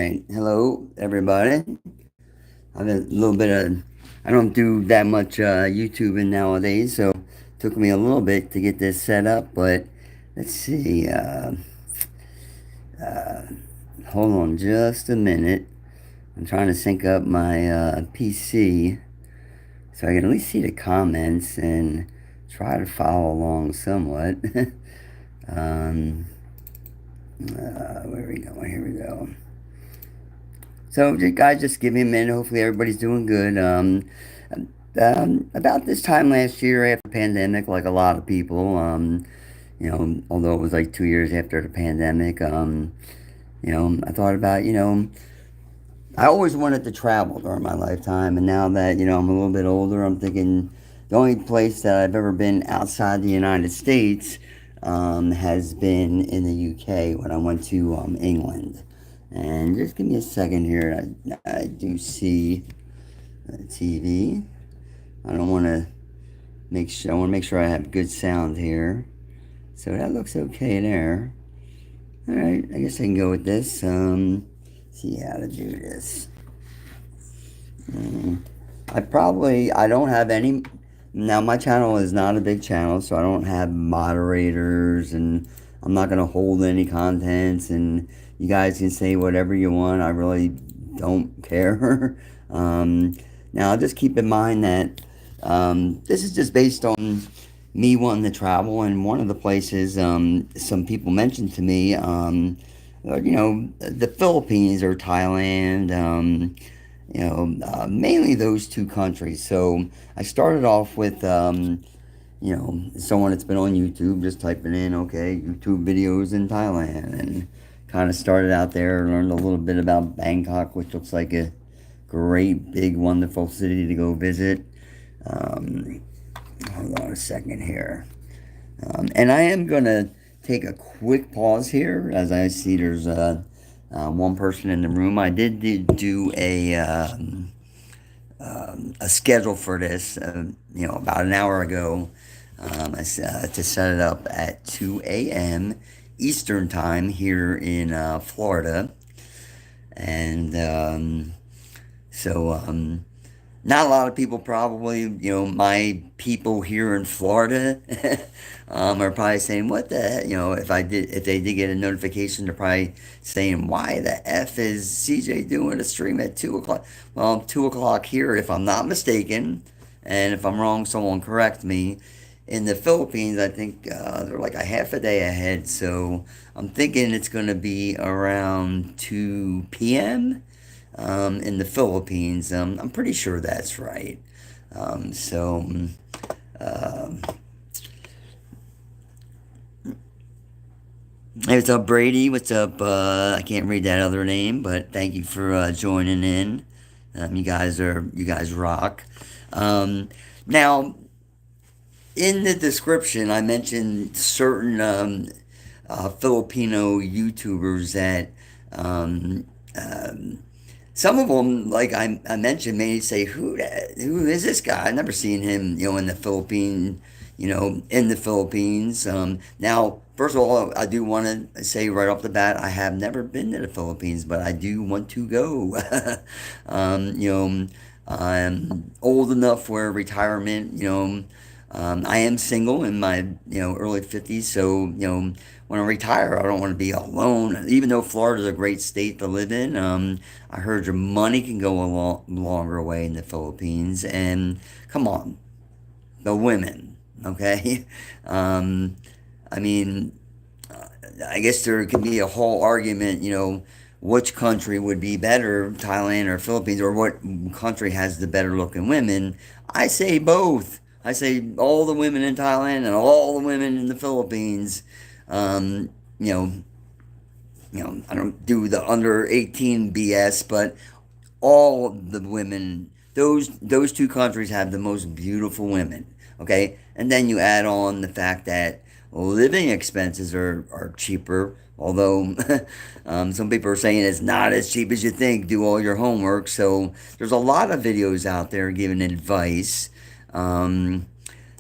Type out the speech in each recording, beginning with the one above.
right. Hello, everybody. I've a little bit of, I don't do that much YouTubing nowadays, so it took me a little bit to get this set up, but let's see. Hold on just a minute. I'm trying to sync up my PC so I can at least see the comments and try to follow along somewhat. um, where we go? Here we go. So, guys, just give me a minute. Hopefully, everybody's doing good. About this time last year, after the pandemic, like a lot of people, although it was like 2 years after the pandemic, I thought about, I always wanted to travel during my lifetime, and now that I'm a little bit older, I'm thinking the only place that I've ever been outside the United States has been in the UK when I went to England. And just give me a second here. I do see TV. I don't want to make sure. I want to make sure I have good sound here. So that looks okay there. All right. I guess I can go with this. See how to do this. I don't have any. Now my channel is not a big channel, so I don't have moderators, and I'm not gonna hold any contents, and you guys can say whatever you want. I really don't care. um, Now just keep in mind that this is just based on me wanting to travel, and one of the places some people mentioned to me, the Philippines or Thailand. Mainly those two countries. So I started off with, someone that's been on YouTube, just typing in, okay, YouTube videos in Thailand, and kind of started out there, learned a little bit about Bangkok, which looks like a great, big, wonderful city to go visit. Um, Hold on a second here. And I am going to take a quick pause here as I see there's one person in the room. I did do a schedule for this, about an hour ago, to set it up at 2 a.m. Eastern Time here in Florida. And not a lot of people probably, my people here in Florida, are probably saying, "What the heck?" If they did get a notification, they're probably saying, "Why the f is CJ doing a stream at 2 o'clock?" Well, 2 o'clock here, if I'm not mistaken, and if I'm wrong, someone correct me. In the Philippines, I think they're like a half a day ahead, so I'm thinking it's going to be around 2 p.m. In the Philippines. I'm pretty sure that's right. Um, Hey, what's up, Brady? What's up? I can't read that other name, but thank you for joining in. You guys rock. Um, Now, in the description, I mentioned certain Filipino YouTubers that um, um, some of them, like I mentioned, may say, who is this guy? I've never seen him, in the Philippines. Now, first of all, I do want to say right off the bat, I have never been to the Philippines, but I do want to go. um, you know, I'm old enough where retirement, I am single in my, early 50s, so, when I retire, I don't want to be alone. Even though Florida's a great state to live in, I heard your money can go a longer way in the Philippines. And come on, the women, okay? Um, I mean, I guess there could be a whole argument, which country would be better, Thailand or Philippines, or what country has the better looking women. I say both. I say all the women in Thailand and all the women in the Philippines. Um, you know, I don't do the under 18 BS, but all the women, those two countries have the most beautiful women. Okay, and then you add on the fact that living expenses are cheaper. Although some people are saying it's not as cheap as you think. Do all your homework. So there's a lot of videos out there giving advice. Um,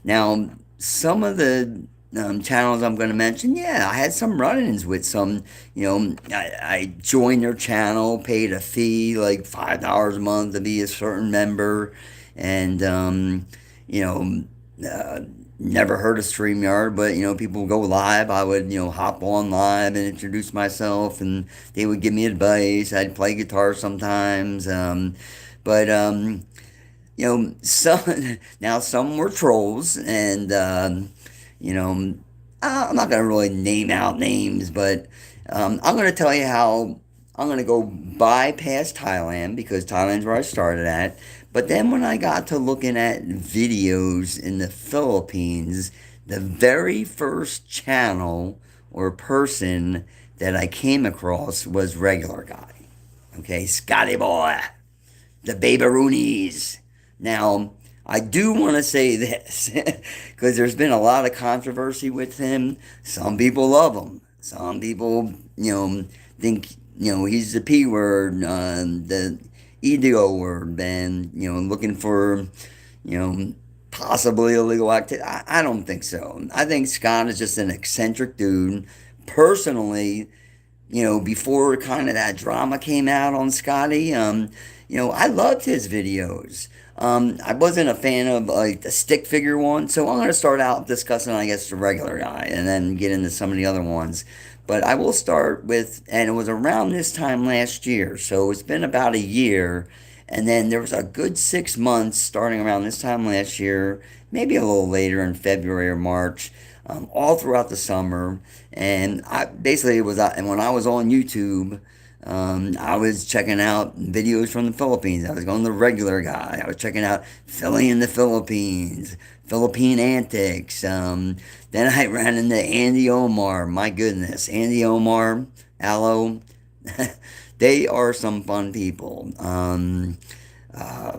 Now, some of the channels I'm going to mention, yeah, I had some run-ins with some. I joined their channel, paid a fee like $5 a month to be a certain member, and you know, uh, never heard of StreamYard, but people go live. I would hop on live and introduce myself, and they would give me advice. I'd play guitar sometimes, but some now some were trolls, and you know, I'm not gonna really name out names, but I'm gonna tell you how I'm gonna go bypass Thailand because Thailand's where I started at. But then when I got to looking at videos in the Philippines, the very first channel or person that I came across was Regular Guy. Okay, Scotty Boy, the Babyroonies. Now, I do want to say this because there's been a lot of controversy with him. Some people love him. Some people, think he's the P word, the ego word, and looking for, you know, possibly illegal activity. I don't think so. I think Scott is just an eccentric dude. Personally, before kind of that drama came out on Scotty, I loved his videos. I wasn't a fan of like the stick figure one, so I'm going to start out discussing, I guess, the regular guy and then get into some of the other ones. But I will start with, and it was around this time last year, so it's been about a year. And then there was a good 6 months starting around this time last year, maybe a little later in February or March, all throughout the summer. And I basically it was, and when I was on YouTube, I was checking out videos from the Philippines. I was going to the regular guy. I was checking out Philly in the Philippines, Philippine antics. Then I ran into Andy Omar. My goodness, Andy Omar, Aloe, they are some fun people. Um, uh,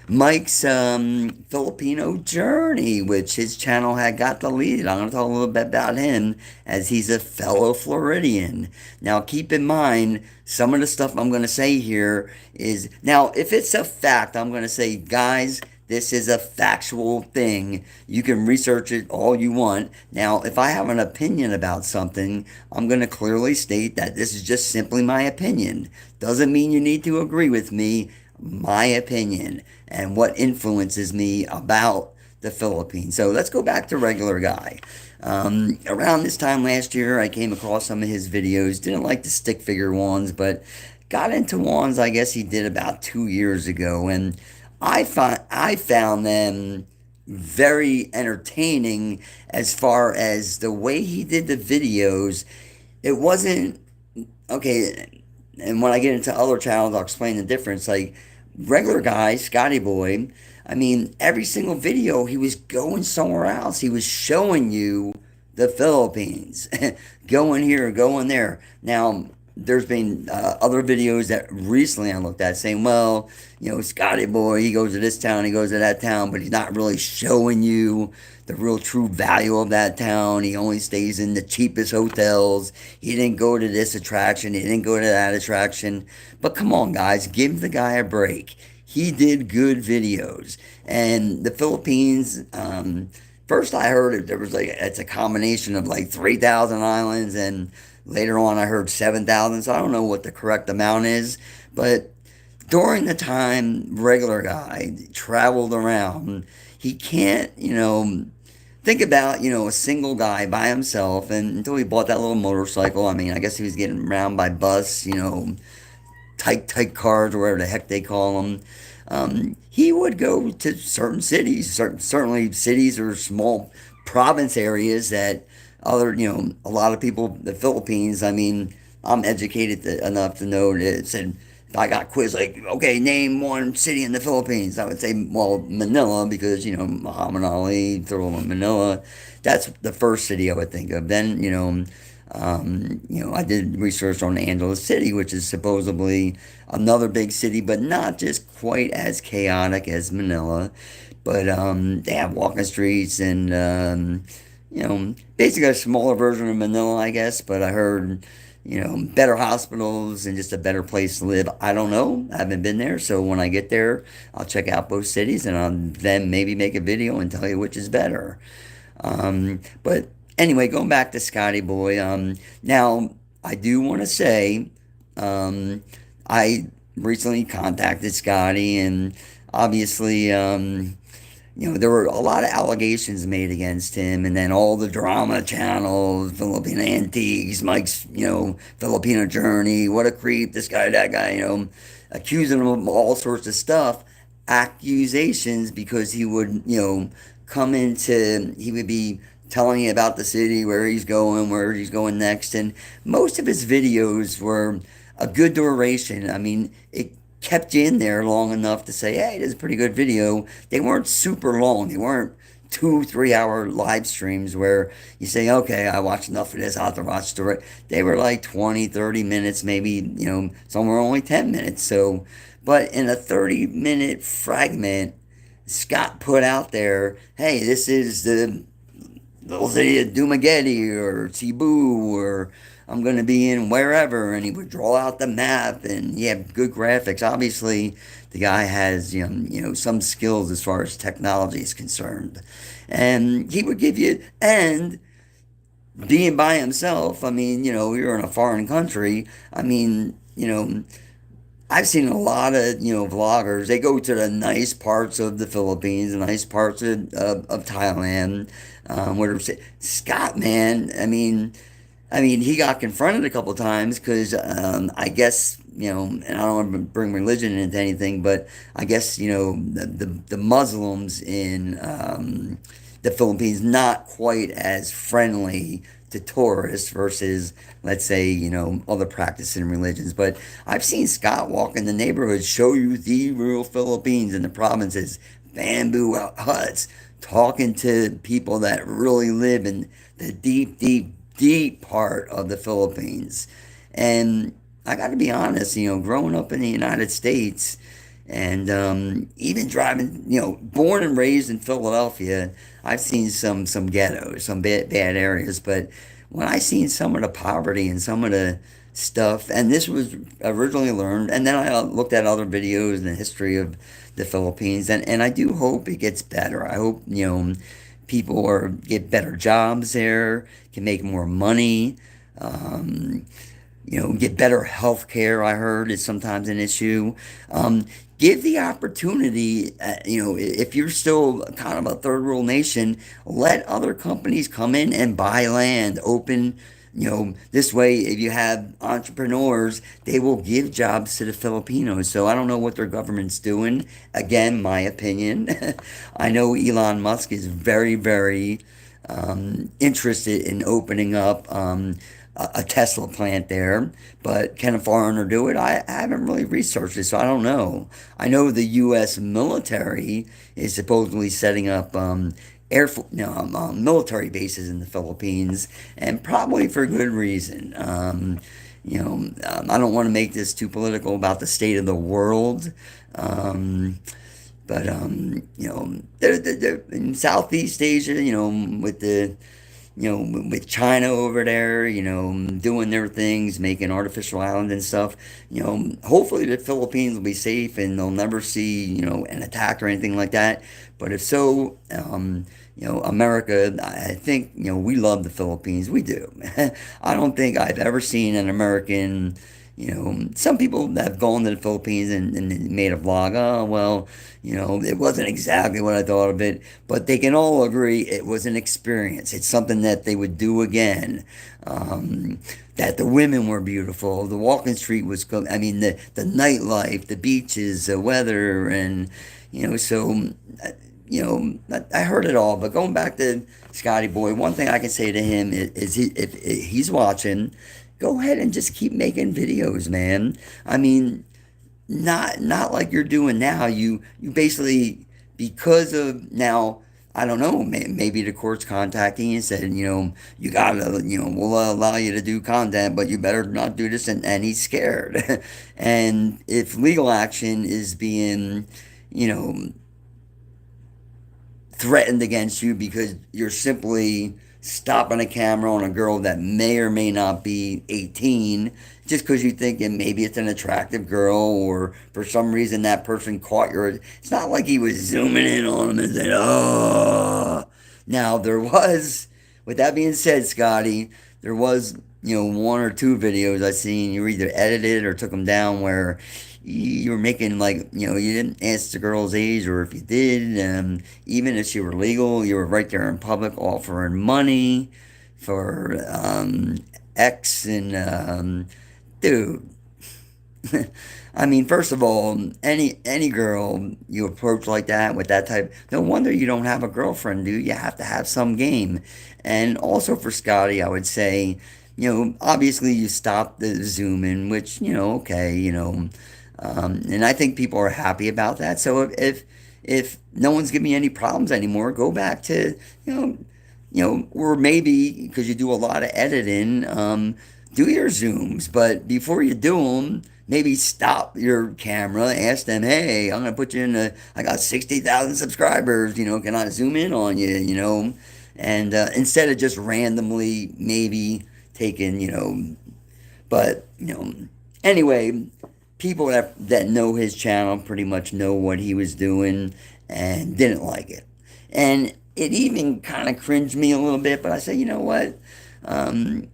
Mike's Filipino journey, which his channel had got deleted. I'm going to talk a little bit about him as he's a fellow Floridian. Now, keep in mind, some of the stuff I'm going to say here is now, if it's a fact, I'm going to say, guys, this is a factual thing. You can research it all you want. Now, if I have an opinion about something, I'm going to clearly state that this is just simply my opinion. Doesn't mean you need to agree with me. My opinion and what influences me about the Philippines. So let's go back to regular guy. Around this time last year, I came across some of his videos. Didn't like the stick figure ones, but got into ones I guess he did about 2 years ago, and I found them very entertaining as far as the way he did the videos. It wasn't okay. And when I get into other channels, I'll explain the difference. Like regular guy, Scotty Boy, I mean, every single video he was going somewhere else. He was showing you the Philippines, going here, going there. Now, there's been other videos that recently I looked at saying, well, Scotty Boy, he goes to this town, he goes to that town, but he's not really showing you the real true value of that town. He only stays in the cheapest hotels. He didn't go to this attraction, he didn't go to that attraction. But come on, guys, give the guy a break. He did good videos. And the Philippines, first I heard there was like, it's a combination of like 3,000 islands, and later on I heard 7,000. So I don't know what the correct amount is. But during the time regular guy traveled around, he can't, think about, a single guy by himself, and until he bought that little motorcycle. I mean, I guess he was getting around by bus, tight cars or whatever the heck they call them. He would go to certain cities, certainly cities or small province areas that other, a lot of people, the Philippines, I mean, I'm educated enough to know that it said, if I got quiz like, okay, name one city in the Philippines, I would say, well, Manila, because, Muhammad Ali, throw him in Manila. That's the first city I would think of. Then, I did research on Angeles City, which is supposedly another big city, but not just quite as chaotic as Manila. But they have walking streets and, basically a smaller version of Manila, I guess. But I heard, better hospitals and just a better place to live. I don't know. I haven't been there. So when I get there, I'll check out both cities and I'll then maybe make a video and tell you which is better. But anyway, going back to Scotty Boy. Now I do want to say, um, I recently contacted Scotty, and obviously, there were a lot of allegations made against him, and then all the drama channels, Filipino Antiques, Mike's, Filipino Journey, what a creep, this guy, that guy, accusing him of all sorts of stuff, accusations, because he would be telling you about the city, where he's going next, and most of his videos were a good duration. I mean, it kept you in there long enough to say, hey, this is a pretty good video. They weren't super long. They weren't 2, 3 hour live streams where you say, okay, I watched enough of this, I'll have to watch the rest. They were like 20, 30 minutes, maybe, some were only 10 minutes. So, but in a 30-minute fragment, Scott put out there, hey, this is the little city of Dumaguete or Cebu, or I'm going to be in wherever, and he would draw out the map, and he had good graphics. Obviously, the guy has some skills as far as technology is concerned, and he would give you, and being by himself. I mean, we were in a foreign country. I mean, I've seen a lot of vloggers. They go to the nice parts of the Philippines, the nice parts of Thailand. Scott, man, I mean, he got confronted a couple times because I guess and I don't want to bring religion into anything, but I guess the Muslims in the Philippines not quite as friendly to tourists versus, let's say, other practicing religions. But I've seen Scott walk in the neighborhood, show you the real Philippines in the provinces, bamboo huts, talking to people that really live in the deep, deep, deep part of the Philippines. And I got to be honest, growing up in the United States, and even driving, born and raised in Philadelphia, I've seen some ghettos, some bad areas. But when I seen some of the poverty and some of the stuff, and this was originally learned, and then I looked at other videos and the history of the Philippines, and I do hope it gets better. I hope people get better jobs there, can make more money. Um, get better health care, I heard, is sometimes an issue. Give the opportunity, if you're still kind of a third world nation, let other companies come in and buy land, open, this way, if you have entrepreneurs, they will give jobs to the Filipinos. So I don't know what their government's doing. Again, my opinion. I know Elon Musk is very, very interested in opening up a Tesla plant there, but can a foreigner do it? I haven't really researched it, so I don't know. I know the U.S. military is supposedly setting up military bases in the Philippines, and probably for good reason. I don't want to make this too political about the state of the world. But they're in Southeast Asia, with China over there, doing their things, making artificial islands and stuff. Hopefully the Philippines will be safe and they'll never see, an attack or anything like that. But if so, America, I think, we love the Philippines. We do. I don't think I've ever seen an American. Some people have gone to the Philippines and made a vlog. Oh, well, it wasn't exactly what I thought of it, but they can all agree it was an experience. It's something that they would do again. That the women were beautiful. The walking street was good. I mean, the nightlife, the beaches, the weather, and, so, I heard it all. But going back to Scotty Boy, one thing I can say to him is if he's watching, go ahead and just keep making videos, man. I mean, not like you're doing now. You basically, because of now, I don't know, maybe the court's contacting you and said, you gotta, we'll allow you to do content, but you better not do this, and he's scared. And if legal action is being, threatened against you because you're simply stopping a camera on a girl that may or may not be 18, just because you think maybe it's an attractive girl, or for some reason that person caught your. It's not like he was zooming in on him and saying, oh. Now there was, with that being said, Scotty, there was one or two videos I seen you either edited or took them down where you were making like you didn't ask the girl's age, or if you did, even if she were legal, you were right there in public offering money for X and dude. I mean, first of all, any girl you approach like that with that type, no wonder you don't have a girlfriend, dude. You have to have some game. And also for Scotty, I would say, obviously you stopped the zooming, which okay, and I think people are happy about that. So if no one's giving me any problems anymore, go back to you know or maybe because you do a lot of editing, do your zooms. But before you do them, maybe stop your camera, ask them, hey, I'm gonna put you in the. I got 60,000 subscribers. Can I zoom in on you? And instead of just randomly maybe taking, but anyway, people that know his channel pretty much know what he was doing and didn't like it. And it even kind of cringed me a little bit, but I said, you know what? And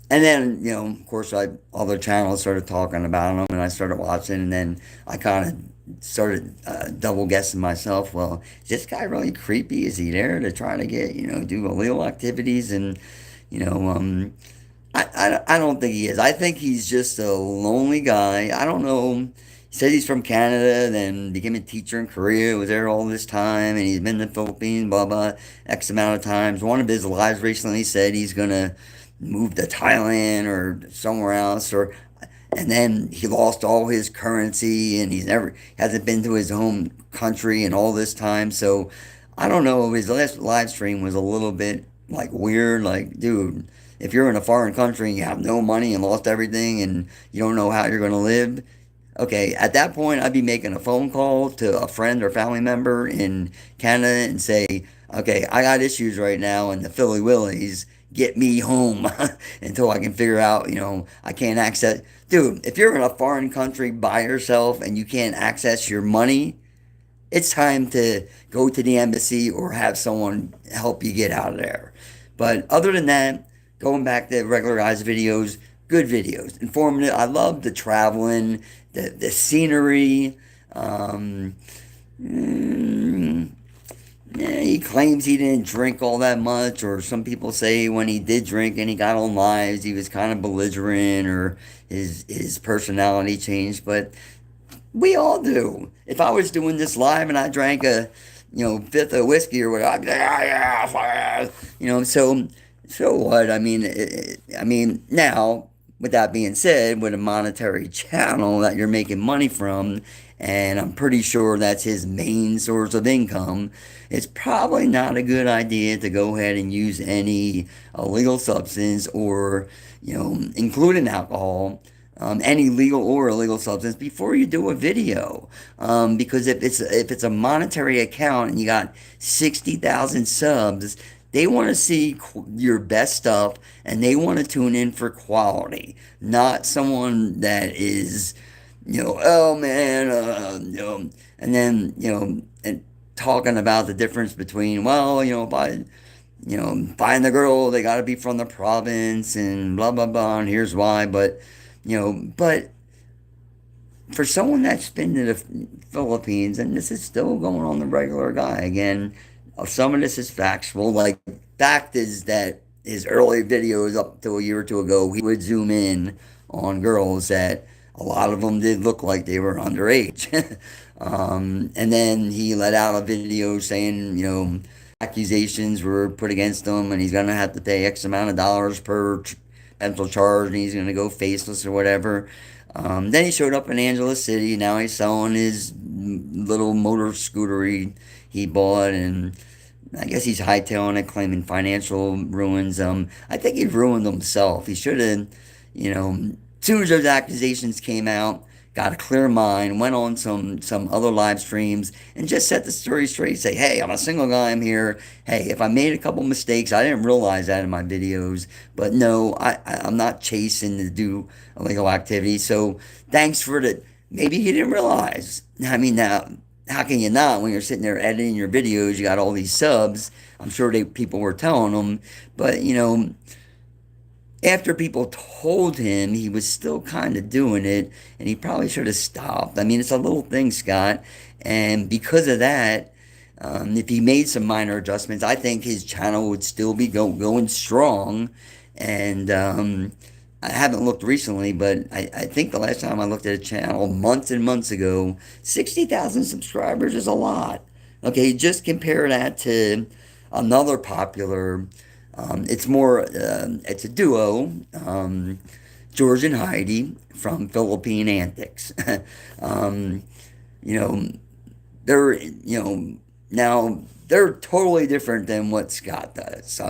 then, of course, other channels started talking about them, and I started watching, and then I kind of started double guessing myself. Well, is this guy really creepy? Is he there to try to get, do illegal activities? And, you know, um, I don't think he is. I think he's just a lonely guy. I don't know. He said he's from Canada, then became a teacher in Korea, was there all this time, and he's been in the Philippines, blah, blah, X amount of times. One of his lives recently said he's going to move to Thailand or somewhere else, or and then he lost all his currency, and he's never hasn't been to his home country in all this time. So I don't know. His last live stream was a little bit like weird. Like, dude, if you're in a foreign country and you have no money and lost everything and you don't know how you're going to live, okay, at that point, I'd be making a phone call to a friend or family member in Canada and say, okay, I got issues right now in the Philly Willies. Get me home until I can figure out, I can't access. Dude, if you're in a foreign country by yourself and you can't access your money, it's time to go to the embassy or have someone help you get out of there. But other than that, going back to regular guys' videos, good videos, informative. I love the traveling, the scenery. Um, mm, yeah, he claims he didn't drink all that much, or some people say when he did drink and he got on lives, he was kind of belligerent, or his personality changed. But we all do. If I was doing this live and I drank a, fifth of whiskey or whatever, I'd be like, ah, yeah, so what? I mean, now with that being said, with a monetary channel that you're making money from, and I'm pretty sure that's his main source of income, it's probably not a good idea to go ahead and use any illegal substance or, including alcohol, any legal or illegal substance before you do a video, because if it's a monetary account and you got 60,000 subs, they want to see your best stuff and they want to tune in for quality, not someone that is, oh man, and then and talking about the difference between, well, by buying the girl, they got to be from the province and blah blah blah, and here's why. But for someone that's been to the Philippines, and this is still going on the regular guy again, some of this is factual. Like, fact is that his early videos up to a year or two ago, he would zoom in on girls that a lot of them did look like they were underage. And then he let out a video saying, accusations were put against him and he's going to have to pay X amount of dollars per pencil charge and he's going to go faceless or whatever. Then he showed up in Angeles City. Now he's selling his little motor scooter he bought, and I guess he's hightailing it, claiming financial ruins. I think he ruined himself. He should have, as soon as those accusations came out, got a clear mind, went on some other live streams, and just set the story straight. Say, hey, I'm a single guy. I'm here. Hey, if I made a couple mistakes, I didn't realize that in my videos. But no, I'm not chasing to do illegal activity. So thanks for the. Maybe he didn't realize. I mean, now how can you not when you're sitting there editing your videos? You got all these subs. I'm sure people were telling him, but after people told him, he was still kind of doing it, and he probably should have stopped. I mean, it's a little thing, Scott, and because of that, if he made some minor adjustments, I think his channel would still be going strong. And I haven't looked recently, but I think the last time I looked at a channel months and months ago, 60,000 subscribers is a lot. Okay, just compare that to another popular. It's a duo, George and Heidi from Philippine Antics. um, you know, now they're totally different than what Scott does.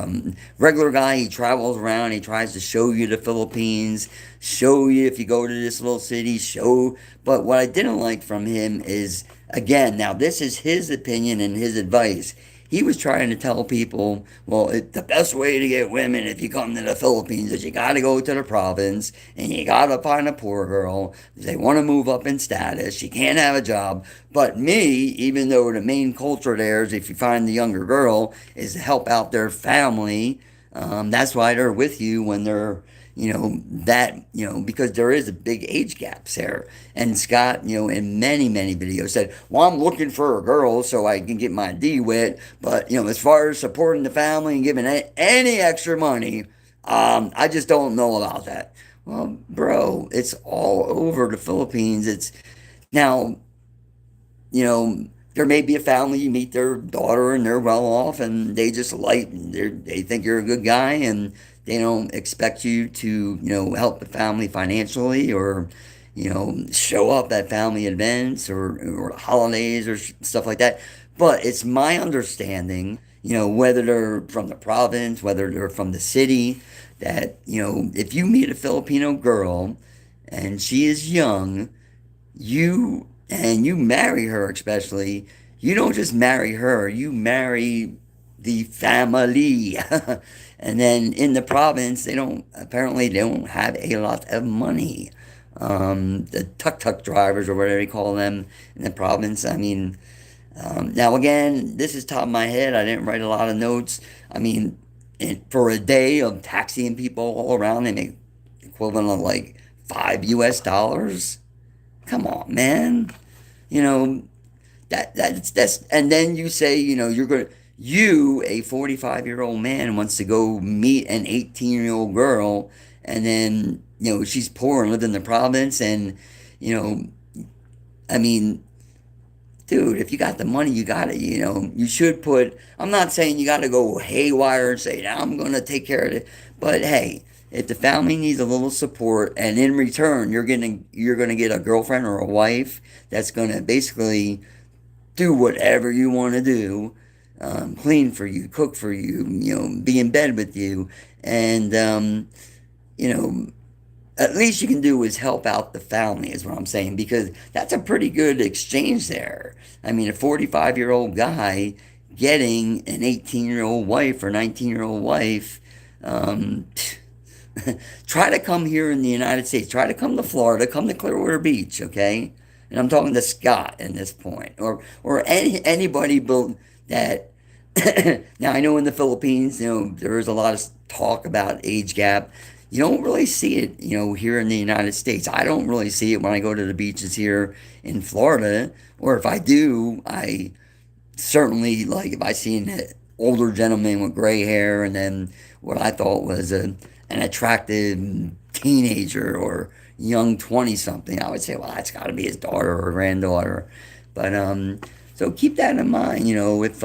Regular guy, he travels around, he tries to show you the Philippines, show you if you go to this little city, show. But what I didn't like from him is, again, now this is his opinion and his advice. He was trying to tell people, well, the best way to get women if you come to the Philippines is you got to go to the province and you got to find a poor girl. They want to move up in status. She can't have a job. But me, even though the main culture there is if you find the younger girl, is to help out their family. That's why they're with you when they're because there is a big age gap there. And Scott, in many, many videos said, well, I'm looking for a girl so I can get my D wet. But, as far as supporting the family and giving any extra money, I just don't know about that. Well, bro, it's all over the Philippines. It's now, there may be a family, you meet their daughter and they're well off and they just they think you're a good guy and they don't expect you to, help the family financially or, show up at family events or holidays or stuff like that. But it's my understanding, whether they're from the province, whether they're from the city, that, if you meet a Filipino girl and she is young, you marry her, especially, you don't just marry her, you marry the family. And then in the province, they don't have a lot of money. The tuk-tuk drivers or whatever they call them in the province, I mean, now again, this is top of my head, I didn't write a lot of notes. I mean, for a day of taxiing people all around, they make equivalent of like $5 US. Come on, man. You know, that's and then you say, a 45-year-old man wants to go meet an 18-year-old girl and then, she's poor and lived in the province and, you know, I mean, dude, if you got the money, you got it. You should put. I'm not saying you got to go haywire and say, now I'm going to take care of it. But hey, if the family needs a little support, and in return, you're gonna get a girlfriend or a wife that's gonna basically do whatever you want to do, clean for you, cook for you, be in bed with you, and you know, at least you can do is help out the family, is what I'm saying, because that's a pretty good exchange there. I mean, a 45-year-old guy getting an 18-year-old wife or 19-year-old wife. Um, Try to come here in the United States. Try to come to Florida. Come to Clearwater Beach, okay? And I'm talking to Scott at this point, or anybody that. Now I know in the Philippines, there is a lot of talk about age gap. You don't really see it, here in the United States. I don't really see it when I go to the beaches here in Florida, or if I do, I certainly like if I see an older gentleman with gray hair and then what I thought was an attractive teenager or young 20 something, I would say, well, that's got to be his daughter or granddaughter. But so keep that in mind, if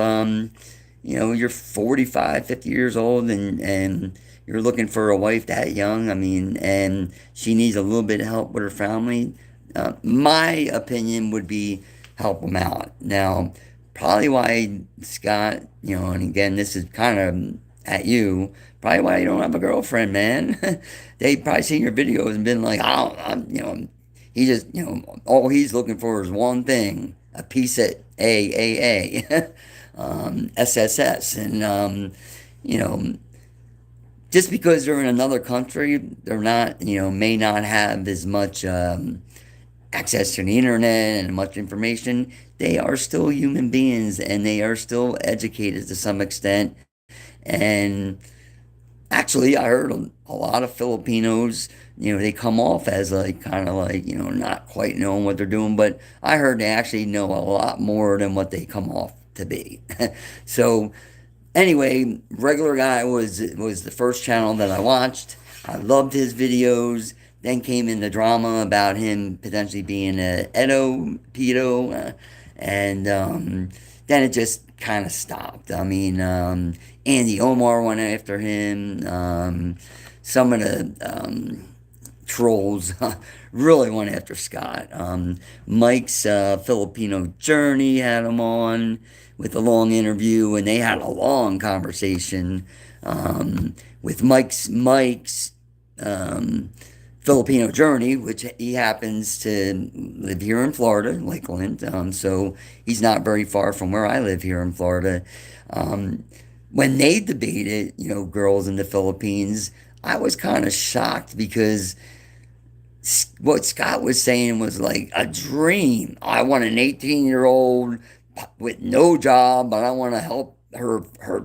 you're 45, 50 years old and you're looking for a wife that young, I mean, and she needs a little bit of help with her family, my opinion would be help them out. Now, probably why Scott, and again, this is kind of at you, probably why you don't have a girlfriend, man. They probably seen your videos and been like, oh, he just, all he's looking for is one thing, a piece of AAA, SSS. And, you know, just because they're in another country, they're not, may not have as much access to the internet and much information, they are still human beings and they are still educated to some extent. And actually, I heard a lot of Filipinos, they come off as like kind of like, not quite knowing what they're doing, but I heard they actually know a lot more than what they come off to be. So anyway, Regular Guy was the first channel that I watched. I loved his videos. Then came in the drama about him potentially being a pedo, and then it just kind of stopped. I mean, Andy Omar went after him. Some of the trolls really went after Scott. Mike's Filipino Journey had him on with a long interview, and they had a long conversation with Mike's um, Filipino Journey, which he happens to live here in Florida, Lakeland. So he's not very far from where I live here in Florida. Um, when they debated, girls in the Philippines, I was kind of shocked because what Scott was saying was like a dream. I want an 18-year-old with no job, but I want to help her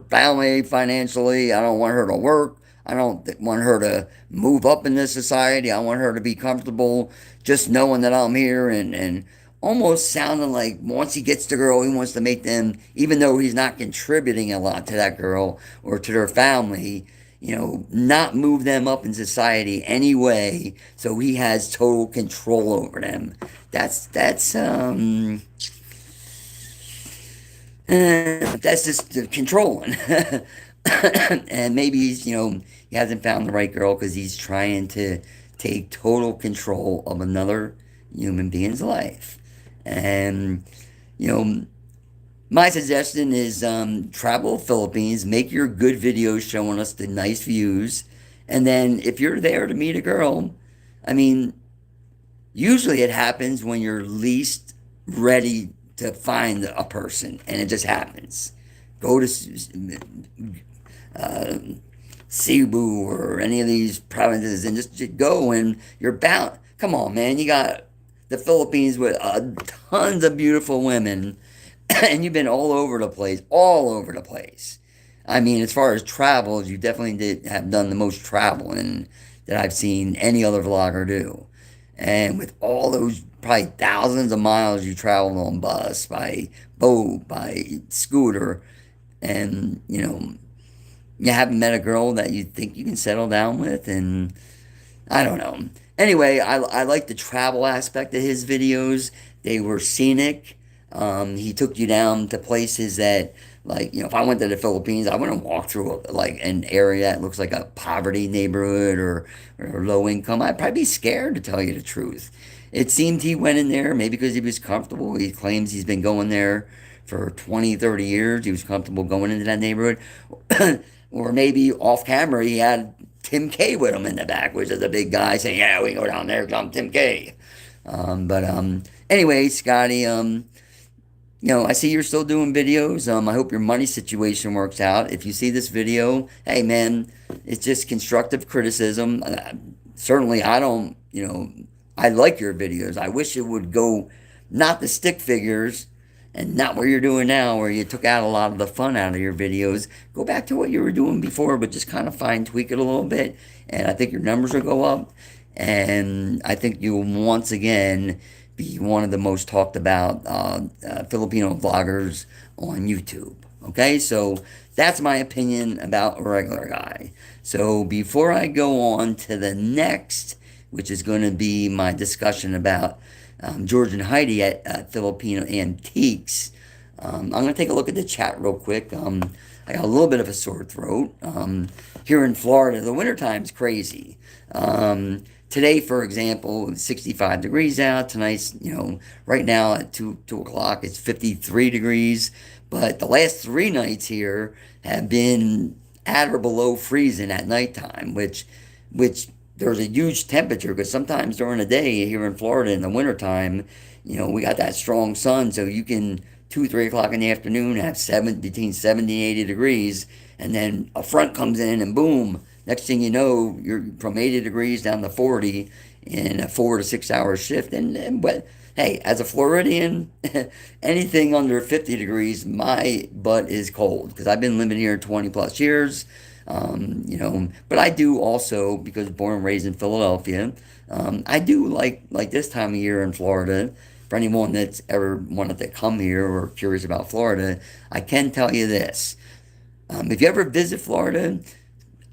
family financially. I don't want her to work. I don't want her to move up in this society. I want her to be comfortable just knowing that I'm here and almost sounding like once he gets the girl, he wants to make them, even though he's not contributing a lot to that girl or to their family, not move them up in society anyway, so he has total control over them. That's just controlling. And maybe he hasn't found the right girl because he's trying to take total control of another human being's life. And you know, my suggestion is travel to Philippines, make your good videos showing us the nice views, and then if you're there to meet a girl, I mean, usually it happens when you're least ready to find a person, and it just happens. Go to uh, Cebu or any of these provinces and just go, and you're bound. Come on, man, you got the Philippines with tons of beautiful women, and you've been all over the place. I mean, as far as travels, you definitely did have done the most traveling that I've seen any other vlogger do. And with all those probably thousands of miles you traveled on bus, by boat, by scooter, and you haven't met a girl that you think you can settle down with, and I don't know. Anyway, I like the travel aspect of his videos. They were scenic. He took you down to places that, like, if I went to the Philippines, I wouldn't walk through like an area that looks like a poverty neighborhood or low income. I'd probably be scared to tell you the truth. It seemed he went in there maybe because he was comfortable. He claims he's been going there for 20, 30 years. He was comfortable going into that neighborhood. Or maybe off camera, he had Tim K with him in the back, which is a big guy saying, "Yeah, we can go down there because I'm Tim K." But anyway, Scotty, I see you're still doing videos. I hope your money situation works out. If you see this video, hey man, it's just constructive criticism. Certainly, I don't, I like your videos. I wish it would go not the stick figures and not what you're doing now, where you took out a lot of the fun out of your videos. Go back to what you were doing before, but just kind of fine tweak it a little bit. And I think your numbers will go up. And I think you'll once again be one of the most talked about Filipino vloggers on YouTube. Okay, so that's my opinion about a Regular Guy. So before I go on to the next, which is going to be my discussion about George and Heidi at Filipino Antiques, I'm going to take a look at the chat real quick. I got a little bit of a sore throat. Here in Florida, the wintertime's crazy. Today, for example, it's 65 degrees out. Tonight's, right now at 2 o'clock, it's 53 degrees. But the last 3 nights here have been at or below freezing at nighttime, which there's a huge temperature because sometimes during the day here in Florida in the wintertime, we got that strong sun, so you can 2, 3 o'clock in the afternoon have between 70 and 80 degrees, and then a front comes in and boom, next thing you know, you're from 80 degrees down to 40, in a 4 to 6 hour shift. And but hey, as a Floridian, anything under 50 degrees, my butt is cold because I've been living here 20 plus years. But I do also, because born and raised in Philadelphia, I do like this time of year in Florida. For anyone that's ever wanted to come here or curious about Florida, I can tell you this. If you ever visit Florida,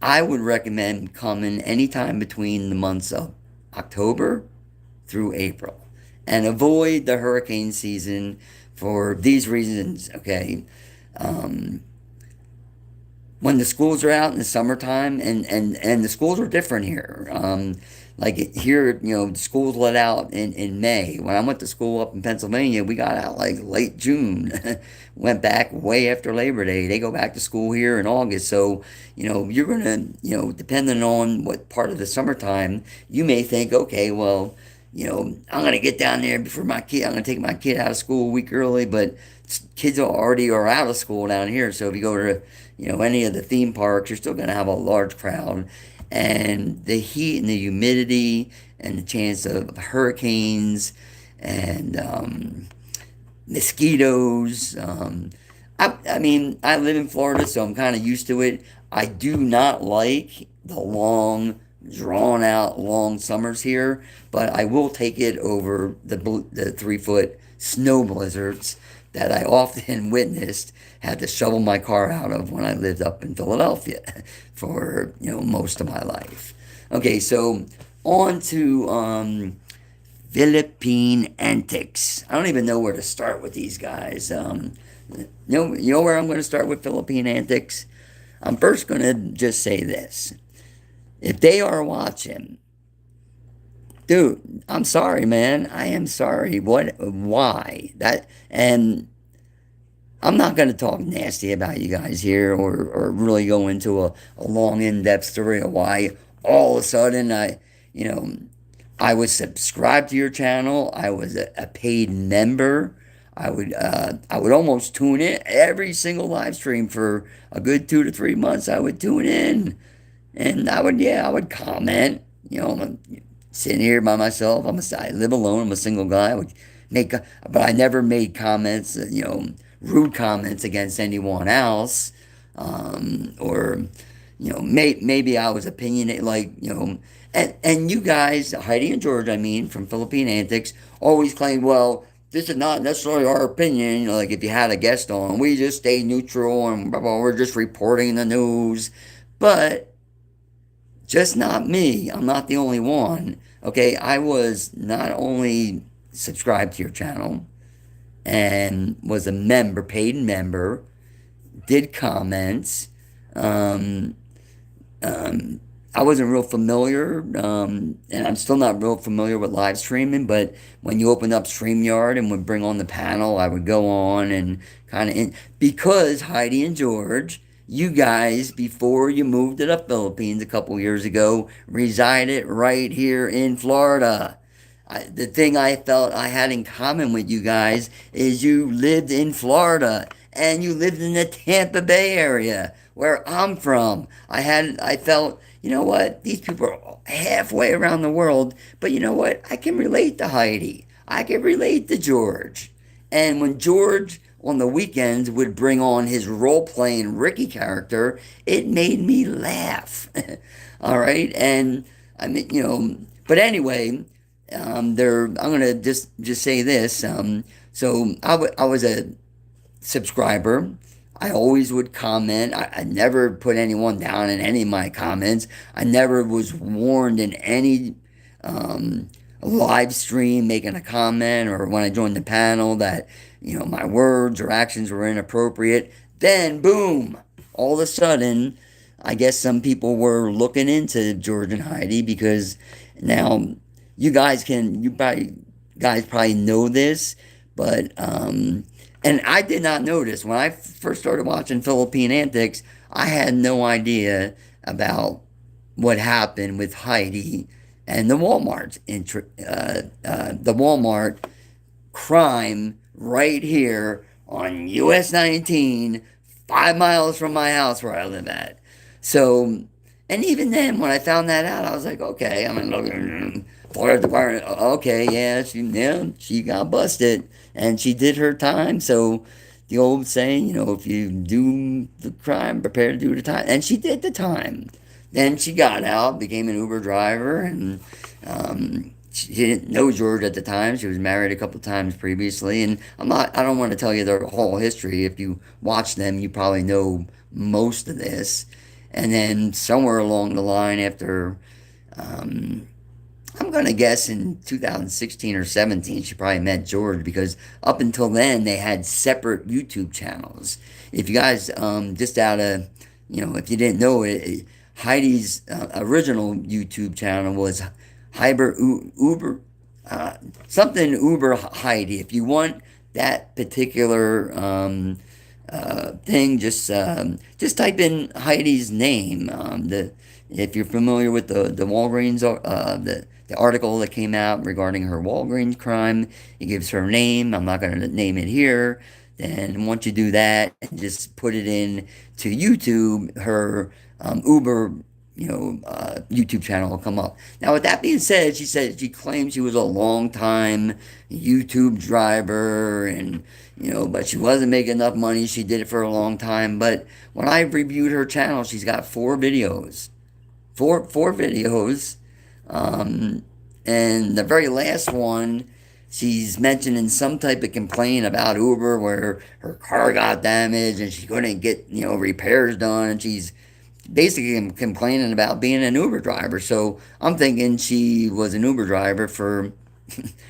I would recommend coming anytime between the months of October through April and avoid the hurricane season for these reasons, okay? Um, when the schools are out in the summertime, and the schools are different here. Like here, the schools let out in May. When I went to school up in Pennsylvania, we got out like late June. Went back way after Labor Day. They go back to school here in August. So, you're gonna, depending on what part of the summertime, you may think, okay, well, I'm gonna get down there before my kid. I'm gonna take my kid out of school a week early, but kids already are out of school down here. So if you go to any of the theme parks, you're still going to have a large crowd. And the heat and the humidity and the chance of hurricanes and mosquitoes. I mean, I live in Florida, so I'm kind of used to it. I do not like the long, drawn out, long summers here, but I will take it over the 3 foot snow blizzards that I often witnessed, had to shovel my car out of when I lived up in Philadelphia for most of my life. Okay, so on to Philippine antics. I don't even know where to start with these guys. You know where I'm going to start with Philippine antics? I'm first going to just say this. If they are watching, dude, I'm sorry, man. I am sorry. What? Why? And I'm not going to talk nasty about you guys here or really go into a long, in-depth story of why all of a sudden you know, I was subscribed to your channel. I was a paid member. I would almost tune in every single live stream for a good 2 to 3 months. I would tune in, and I would comment. I'm sitting here by myself. I live alone. I'm a single guy. I would but I never made comments. Rude comments against anyone else, or maybe I was opinionated, like and you guys, Heidi and George, I mean, from Philippine Antics, always claim, well, this is not necessarily our opinion. Like if you had a guest on, we just stay neutral and blah, blah, we're just reporting the news, but just not me. I'm not the only one. Okay, I was not only subscribed to your channel and was a member, paid member, did comments. Um, um, I wasn't real familiar, and I'm still not real familiar with live streaming, but when you open up StreamYard and would bring on the panel, I would go on and because Heidi and George, you guys, before you moved to the Philippines a couple years ago, resided right here in Florida. The thing I felt I had in common with you guys is you lived in Florida and you lived in the Tampa Bay area where I'm from. I felt, you know what? These people are halfway around the world, but you know what? I can relate to Heidi. I can relate to George. And when George on the weekends would bring on his role playing Ricky character, it made me laugh. All right. And I mean, but anyway, I'm gonna just say this. So I was a subscriber. I always would comment. I never put anyone down in any of my comments. I never was warned in any um, live stream making a comment or when I joined the panel that my words or actions were inappropriate. Then boom, all of a sudden, I guess some people were looking into George and Heidi because now you guys probably know this, but and I did not notice when I first started watching Philippine Antics. I had no idea about what happened with Heidi and the Walmart crime right here on US 19, 5 miles from my house where I live at. So, and even then, when I found that out, I was like, okay, I'm gonna look. Florida Department. Okay, yeah, she got busted and she did her time. So the old saying, if you do the crime, prepare to do the time. And she did the time. Then she got out, became an Uber driver, and she didn't know George at the time. She was married a couple times previously, and I don't want to tell you their whole history. If you watch them, you probably know most of this. And then somewhere along the line, after um, I'm going to guess in 2016 or 17, she probably met George because up until then they had separate YouTube channels. If you guys, just out of, if you didn't know it, Heidi's original YouTube channel was Uber, uh, something Uber Heidi. If you want that particular thing, just type in Heidi's name. If you're familiar with the Walgreens, the article that came out regarding her Walgreens crime, it gives her name. I'm not going to name it here. Then once you do that, and just put it in to YouTube, her Uber, YouTube channel will come up. Now, with that being said, she said she claims she was a long time YouTube driver, and but she wasn't making enough money. She did it for a long time. But when I reviewed her channel, she's got four videos, um, and the very last one, she's mentioning some type of complaint about Uber where her car got damaged and she couldn't get repairs done, and she's basically complaining about being an Uber driver. So I'm thinking she was an Uber driver for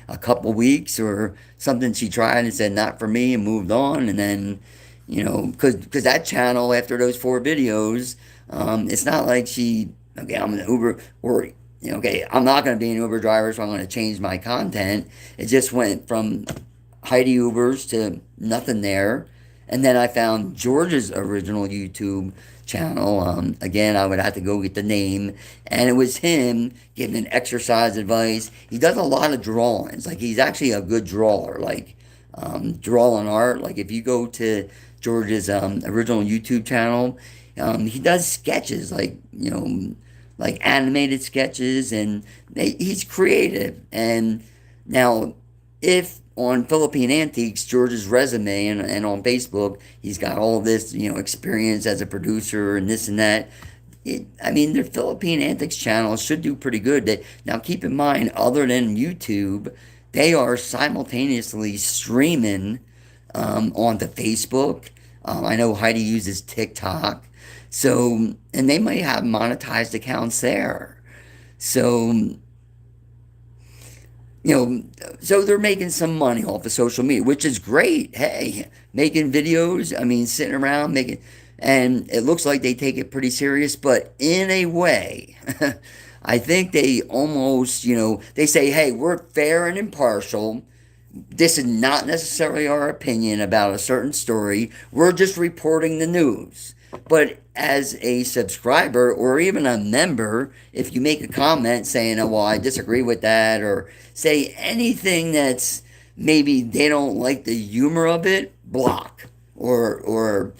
a couple weeks or something. She tried and said not for me and moved on, and then because that channel, after those four videos, it's not like she, okay, I'm an Uber, or okay, I'm not going to be an Uber driver, so I'm going to change my content. It just went from Heidi Ubers to nothing there. And then I found George's original YouTube channel. Again, I would have to go get the name. And it was him giving exercise advice. He does a lot of drawings. Like, he's actually a good drawer. Like, drawing art. Like, if you go to George's original YouTube channel, he does sketches, like animated sketches, and he's creative. And now, if on Philippine Antiques, George's resume, and on Facebook, he's got all this, experience as a producer and this and that. I mean, their Philippine Antics channel should do pretty good. Now, keep in mind, other than YouTube, they are simultaneously streaming onto Facebook. I know Heidi uses TikTok. So, and they might have monetized accounts there. So, you know, so they're making some money off of social media, which is great. Hey, making videos, I mean, sitting around making, and it looks like they take it pretty serious, but in a way, I think they almost, they say, hey, we're fair and impartial. This is not necessarily our opinion about a certain story. We're just reporting the news. But as a subscriber or even a member, if you make a comment saying, oh, well, I disagree with that, or say anything that's maybe they don't like the humor of it, block. Or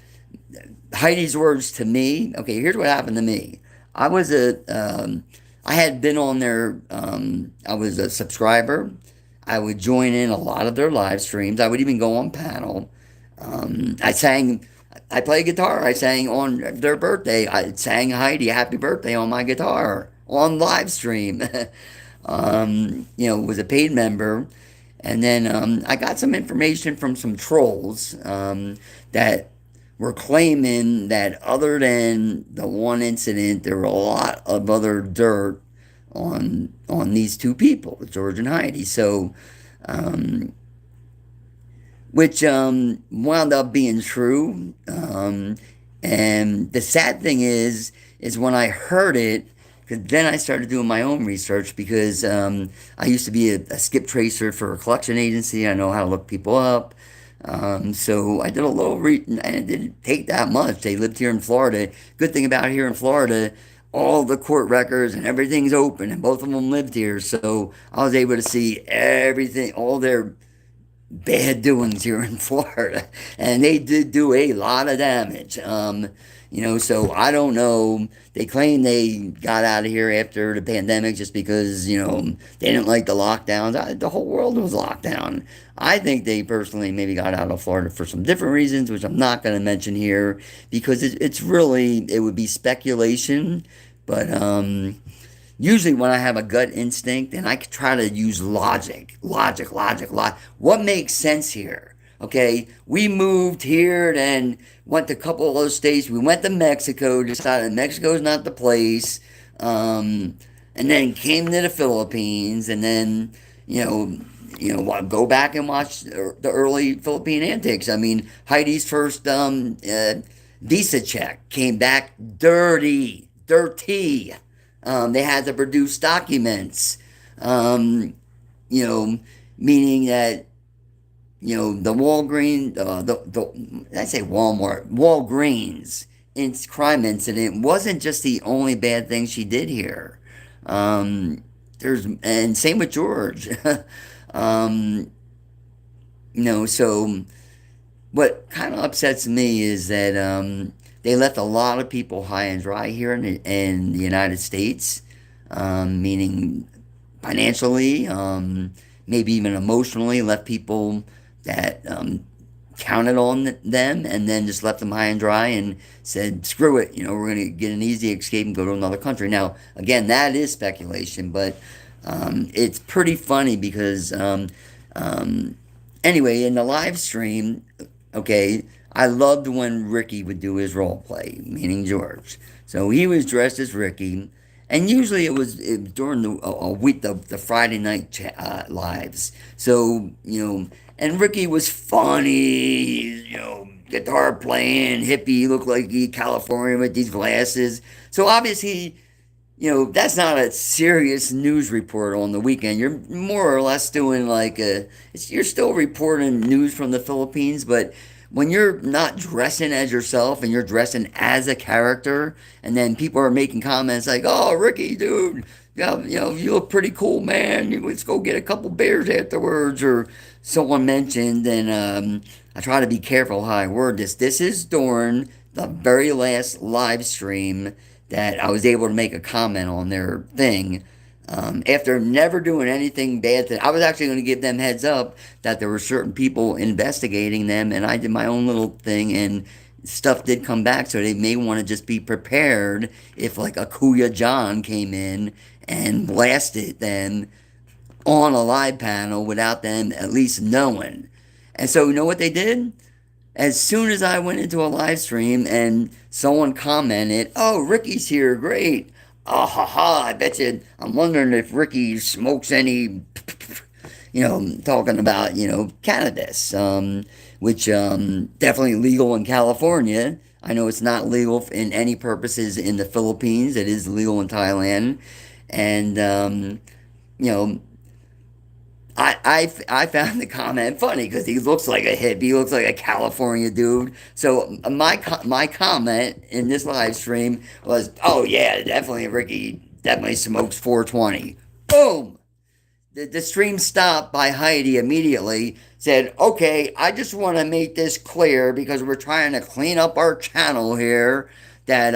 Heidi's words to me. Okay, here's what happened to me. I was I had been on their, I was a subscriber. I would join in a lot of their live streams. I would even go on panel. I sang, I play guitar. I sang on their birthday. I sang Heidi happy birthday on my guitar on live stream. Was a paid member. And then I got some information from some trolls that were claiming that other than the one incident, there were a lot of other dirt on these two people, George and Heidi. So, which wound up being true. And the sad thing is when I heard it, because then I started doing my own research because I used to be a skip tracer for a collection agency. I know how to look people up. So I did a little and it didn't take that much. They lived here in Florida. Good thing about here in Florida, all the court records and everything's open, and both of them lived here. So I was able to see everything, all their bad doings here in Florida, and they did do a lot of damage. So I don't know. They claim they got out of here after the pandemic just because, they didn't like the lockdowns. The whole world was locked down. I think they personally maybe got out of Florida for some different reasons, which I'm not going to mention here because it's really, it would be speculation. But usually when I have a gut instinct and I try to use logic. What makes sense here? Okay, we moved here, then went to a couple of those states. We went to Mexico, decided Mexico's not the place, and then came to the Philippines, and then go back and watch the early Philippine antics. I mean, Heidi's first visa check came back dirty. They had to produce documents, you know, meaning that the Walgreens, I say Walgreens crime incident wasn't just the only bad thing she did here. And same with George. um, so what kind of upsets me is that they left a lot of people high and dry here in the United States, meaning financially, maybe even emotionally, left people that counted on them and then just left them high and dry and said, screw it, we're going to get an easy escape and go to another country. Now, again, that is speculation, but it's pretty funny because, anyway, in the live stream, okay, I loved when Ricky would do his role play, meaning George. So he was dressed as Ricky, and usually it was during a week, the Friday night lives. So and Ricky was funny, guitar playing, hippie, looked like he California with these glasses. So obviously, that's not a serious news report on the weekend. You're more or less doing you're still reporting news from the Philippines, but when you're not dressing as yourself and you're dressing as a character, and then people are making comments like, "Oh, Ricky, dude, yeah, you look pretty cool, man. Let's go get a couple beers afterwards," or someone mentioned, and I try to be careful how I word this. This is during the very last live stream that I was able to make a comment on their thing. After never doing anything bad I was actually going to give them heads up that there were certain people investigating them, and I did my own little thing, and stuff did come back, so they may want to just be prepared if like a Kuya John came in and blasted them on a live panel without them at least knowing. And so you know what they did? As soon as I went into a live stream and someone commented, "Oh, Ricky's here, great." Ah ha ha, I bet you, I'm wondering if Ricky smokes any, talking about, cannabis, which definitely legal in California. I know it's not legal in any purposes in the Philippines. It is legal in Thailand. And, you know, I found the comment funny because he looks like a hippie, he looks like a California dude. So my comment in this live stream was, "Oh yeah, definitely Ricky definitely smokes 420." Boom. The stream stopped by Heidi immediately. Said, "Okay, I just want to make this clear because we're trying to clean up our channel here. That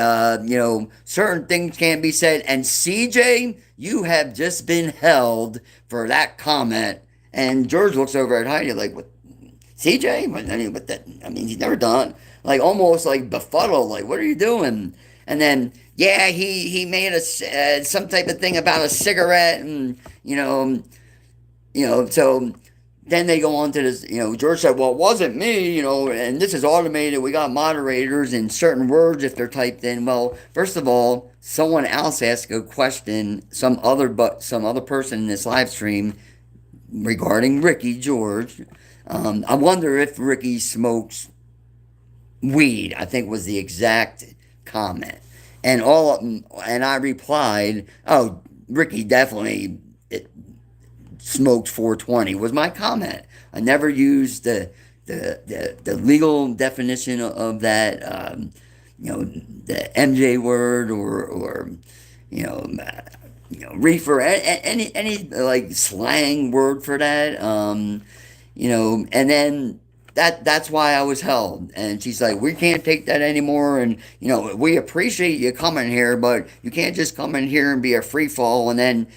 certain things can't be said. And CJ, you have just been held for that comment." And George looks over at Heidi like, "What, CJ? What that? I mean, he's never done it. Like almost like befuddled. Like, what are you doing?" And then, yeah, he made some type of thing about a cigarette, and so then they go on to this, George said, "Well, it wasn't me, and this is automated. We got moderators and certain words if they're typed in." Well, first of all, someone else asked a question, some other person in this live stream regarding Ricky George. I wonder if Ricky smokes weed, I think was the exact comment. And I replied, "Oh, Ricky definitely smoked 420" was my comment. I never used the legal definition of that, the MJ word or reefer, any like slang word for that, and then that's why I was held. And she's like, we can't take that anymore. And we appreciate you coming here, but you can't just come in here and be a free fall and then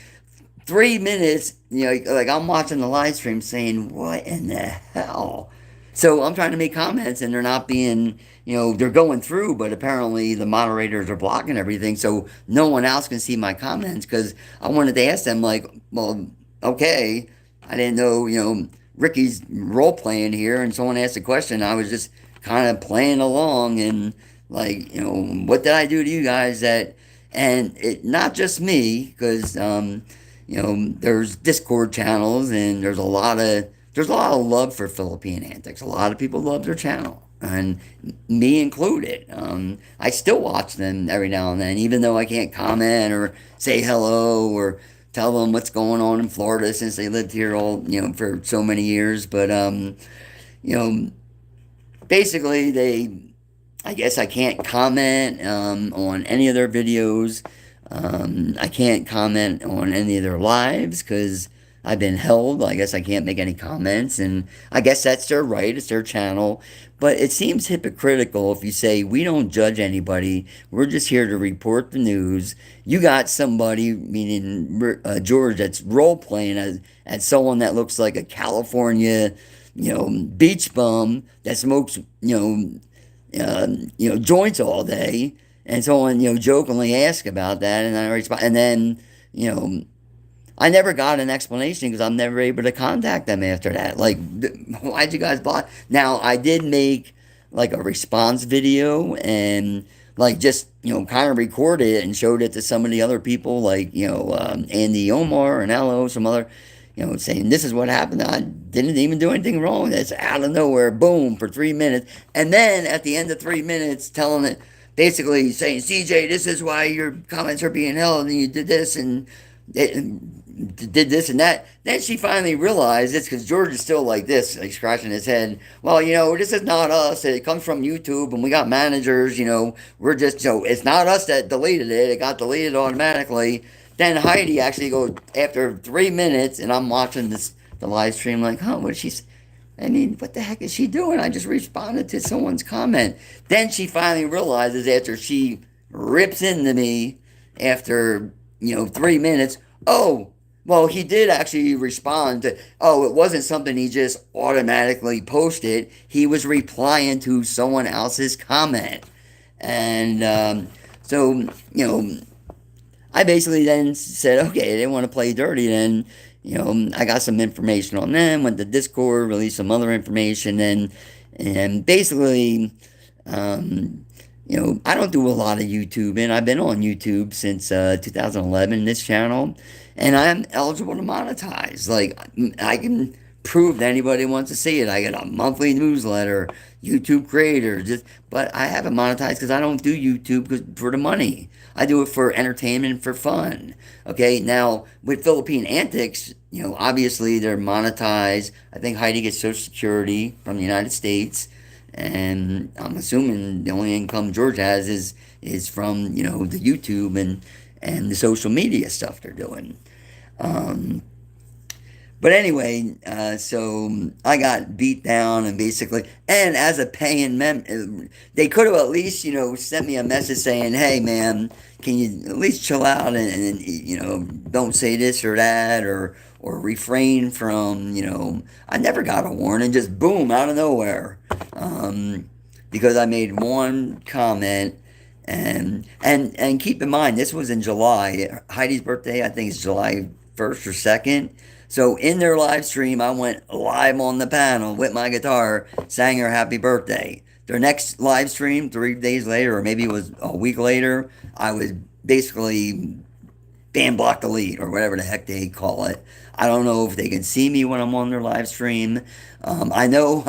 3 minutes, like I'm watching the live stream saying, what in the hell? So I'm trying to make comments and they're not being, they're going through, but apparently the moderators are blocking everything. So no one else can see my comments because I wanted to ask them, like, well, okay, I didn't know, Ricky's role playing here and someone asked a question. I was just kind of playing along and, like, what did I do to you guys that, and it, not just me, because, there's Discord channels and there's a lot of love for Philippine Antics. A lot of people love their channel, and me included. I still watch them every now and then, even though I can't comment or say hello or tell them what's going on in Florida since they lived here all for so many years. But you know, basically I guess I can't comment on any of their videos. I can't comment on any of their lives because I've been held. I guess I can't make any comments, and I guess that's their right. It's their channel. But it seems hypocritical if you say we don't judge anybody. We're just here to report the news. You got somebody, meaning George, that's role playing as someone that looks like a California, beach bum that smokes, joints all day, and someone, jokingly asked about that, and I respond, and then, I never got an explanation because I'm never able to contact them after that. Like, why'd you guys block? Now, I did make like a response video and like just, kind of recorded it and showed it to some of the other people, like, Andy Omar and Aloe, some other, saying this is what happened. I didn't even do anything wrong. It's out of nowhere, boom, for 3 minutes. And then at the end of 3 minutes, telling it, basically saying, CJ, this is why your comments are being held and you did this and did this and that. Then she finally realized it's because George is still like this, like scratching his head. Well, this is not us. It comes from YouTube, and we got managers. We're just it's not us that deleted it. It got deleted automatically. Then Heidi actually goes after 3 minutes, and I'm watching the live stream like, huh, what did she? I mean, what the heck is she doing? I just responded to someone's comment. Then she finally realizes after she rips into me after 3 minutes. Oh, well, he did actually respond to, oh, it wasn't something he just automatically posted. He was replying to someone else's comment. And so, I basically then said, okay, they didn't want to play dirty. Then, I got some information on them, went to Discord, released some other information, and basically, I don't do a lot of YouTubing. I've been on YouTube since 2011, this channel, and I'm eligible to monetize. Like, I can prove to anybody who wants to see it. I get a monthly newsletter, YouTube creator, but I haven't monetized because I don't do YouTube for the money. I do it for entertainment, for fun. Okay, now with Philippine Antics, obviously they're monetized. I think Heidi gets Social Security from the United States. And I'm assuming the only income George has is from the YouTube and the social media stuff they're doing. But anyway, so I got beat down and basically, and as a paying they could have at least, sent me a message saying, hey man, can you at least chill out and don't say this or that or refrain from, I never got a warning, just boom, out of nowhere. Because I made one comment and keep in mind, this was in July. Heidi's birthday, I think, is July 1st or 2nd. So in their live stream, I went live on the panel with my guitar, sang her happy birthday. Their next live stream, 3 days later, or maybe it was a week later, I was basically ban block delete or whatever the heck they call it. I don't know if they can see me when I'm on their live stream. I know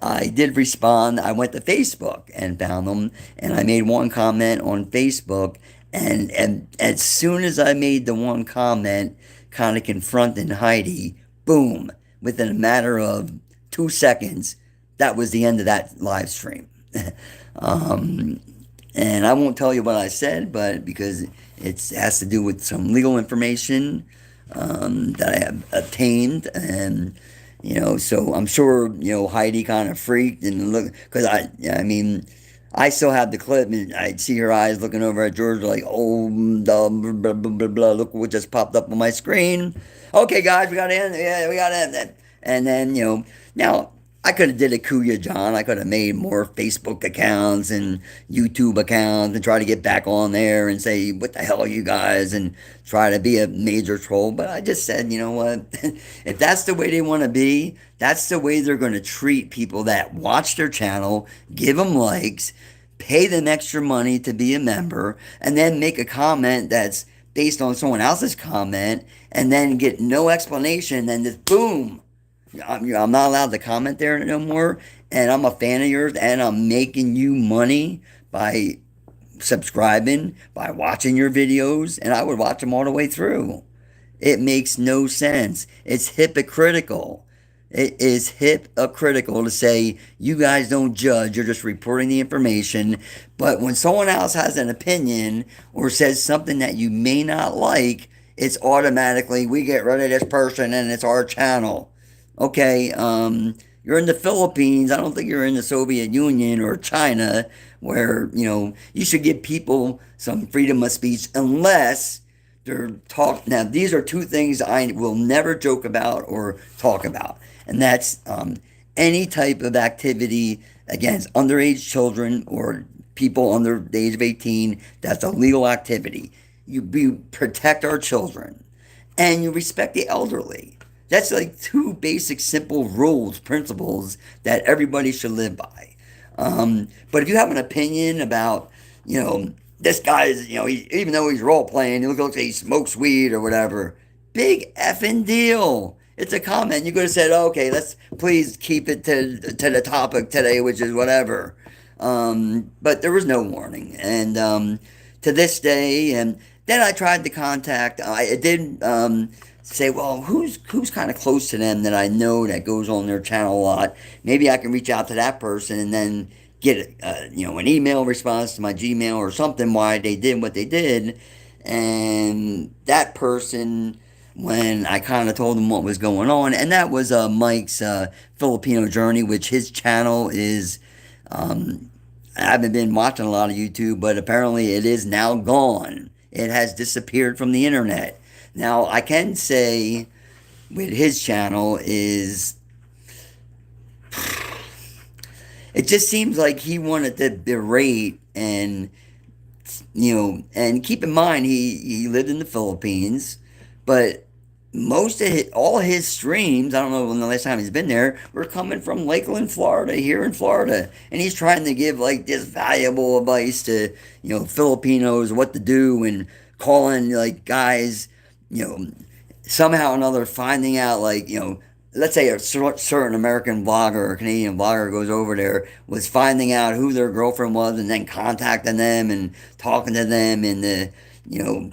I did respond. I went to Facebook and found them, and I made one comment on Facebook. And as soon as I made the one comment, kind of confronting Heidi, boom, within a matter of 2 seconds, that was the end of that live stream. And I won't tell you what I said, but because it has to do with some legal information that I have obtained, and So I'm sure, Heidi kind of freaked and look, because I mean, I still have the clip and I see her eyes looking over at George like, oh, blah, blah, blah, blah, blah, look what just popped up on my screen. Okay, guys, we got to end. Yeah, we got to end it. And then, now I could have did a Kuya John. I could have made more Facebook accounts and YouTube accounts and try to get back on there and say, what the hell are you guys? And try to be a major troll. But I just said, you know what? If that's the way they want to be, that's the way they're going to treat people that watch their channel, give them likes, pay them extra money to be a member, and then make a comment that's based on someone else's comment, and then get no explanation, and just boom, I'm not allowed to comment there no more, and I'm a fan of yours, and I'm making you money by subscribing, by watching your videos, and I would watch them all the way through. It makes no sense. It's hypocritical. It is hypocritical to say you guys don't judge, you're just reporting the information. But when someone else has an opinion or says something that you may not like, it's automatically we get rid of this person and it's our channel. Okay, you're in the Philippines. I don't think you're in the Soviet Union or China where, you should give people some freedom of speech unless they're talk. Now, these are two things I will never joke about or talk about, and that's any type of activity against underage children or people under the age of 18. That's a legal activity. You protect our children, and you respect the elderly. That's like two basic, simple rules, principles that everybody should live by. But if you have an opinion about, this guy's, even though he's role playing, he looks like he smokes weed or whatever, big effing deal. It's a comment. You could have said, okay, let's please keep it to the topic today, which is whatever. But there was no warning. And to this day, and then I tried to contact, I did say, well, who's kind of close to them that I know that goes on their channel a lot. Maybe I can reach out to that person and then get an email response to my Gmail or something why they did what they did. And that person, when I kind of told him what was going on, and that was Mike's Filipino Journey, which his channel is. I haven't been watching a lot of YouTube, but apparently it is now gone. It has disappeared from the internet. Now I can say with his channel is it just seems like he wanted to berate and and keep in mind he lived in the Philippines, but most of all his streams, I don't know when the last time he's been there, were coming from Lakeland, Florida, here in Florida, and he's trying to give like this valuable advice to Filipinos what to do and calling like guys, you know somehow or another finding out like let's say a certain American vlogger or Canadian vlogger goes over there, was finding out who their girlfriend was and then contacting them and talking to them in the,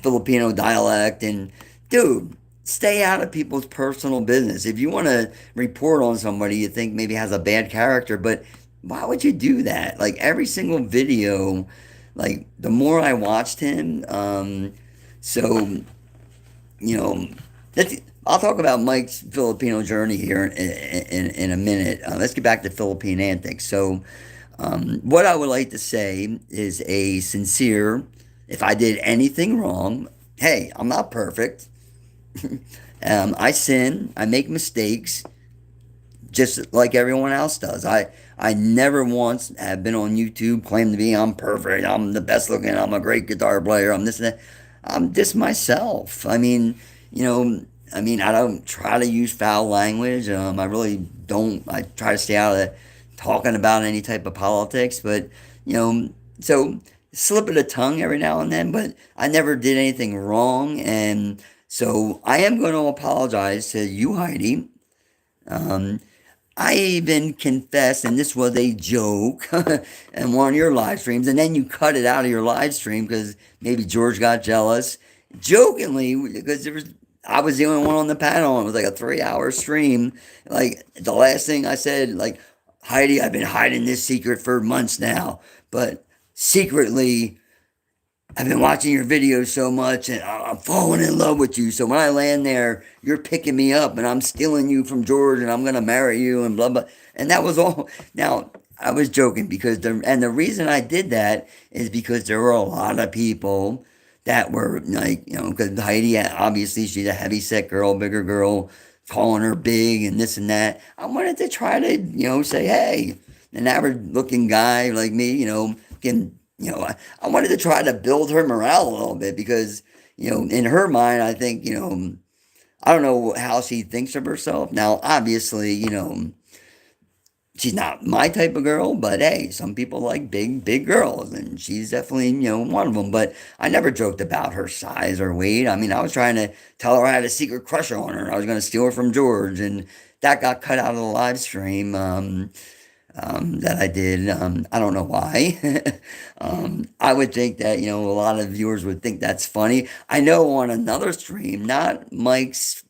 Filipino dialect. And, dude, stay out of people's personal business. If you want to report on somebody you think maybe has a bad character, but why would you do that? Like every single video, like the more I watched him, so, you know, that's, I'll talk about Mike's Filipino journey here in a minute. Let's get back to Philippine antics. So, what I would like to say is a sincere, if I did anything wrong, hey, I'm not perfect. I sin, I make mistakes, just like everyone else does. I never once have been on YouTube claimed to be I'm perfect, I'm the best looking, I'm a great guitar player, I'm this and that. I'm just myself. I don't try to use foul language. I really don't. I try to stay out of talking about any type of politics. But, so slip of the tongue every now and then, but I never did anything wrong. And so I am going to apologize to you, Heidi. I even confessed, and this was a joke in one of your live streams, and then you cut it out of your live stream because maybe George got jealous, jokingly, because I was the only one on the panel, and it was like a 3-hour stream. Like the last thing I said, like, Heidi, I've been hiding this secret for months now, but secretly, I've been watching your videos so much and I'm falling in love with you. So when I land there, you're picking me up and I'm stealing you from George and I'm going to marry you and blah, blah. And that was all. Now, I was joking because the reason I did that is because there were a lot of people that were like, because Heidi, obviously, she's a heavy set girl, bigger girl, calling her big and this and that. I wanted to try to, say, hey, an average looking guy like me, can I wanted to try to build her morale a little bit because, in her mind, I think, I don't know how she thinks of herself. Now, obviously, she's not my type of girl, but hey, some people like big, big girls, and she's definitely, one of them. But I never joked about her size or weight. I mean, I was trying to tell her I had a secret crush on her. I was going to steal her from George, and that got cut out of the live stream. That I did. I don't know why. I would think that, a lot of viewers would think that's funny. I know on another stream, not Mike's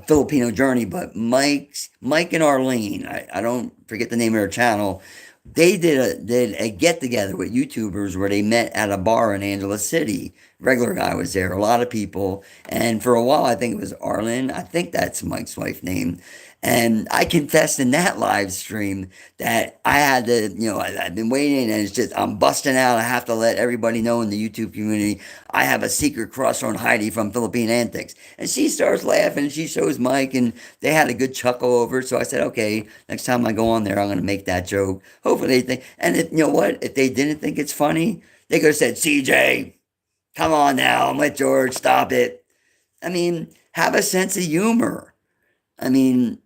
Filipino Journey, but Mike and Arlene. I don't forget the name of their channel. They did a get together with YouTubers where they met at a bar in Angela City. Regular guy was there, a lot of people, and for a while I think it was Arlen. I think that's Mike's wife name. And I confessed in that live stream that I had to, I've been waiting and it's just, I'm busting out. I have to let everybody know in the YouTube community, I have a secret crush on Heidi from Philippine Antics. And she starts laughing and she shows Mike and they had a good chuckle over it. So I said, okay, next time I go on there, I'm going to make that joke. Hopefully they think, and if, you know what, if they didn't think it's funny, they could have said, CJ, come on now, I'm with George, stop it. I mean, have a sense of humor. I mean,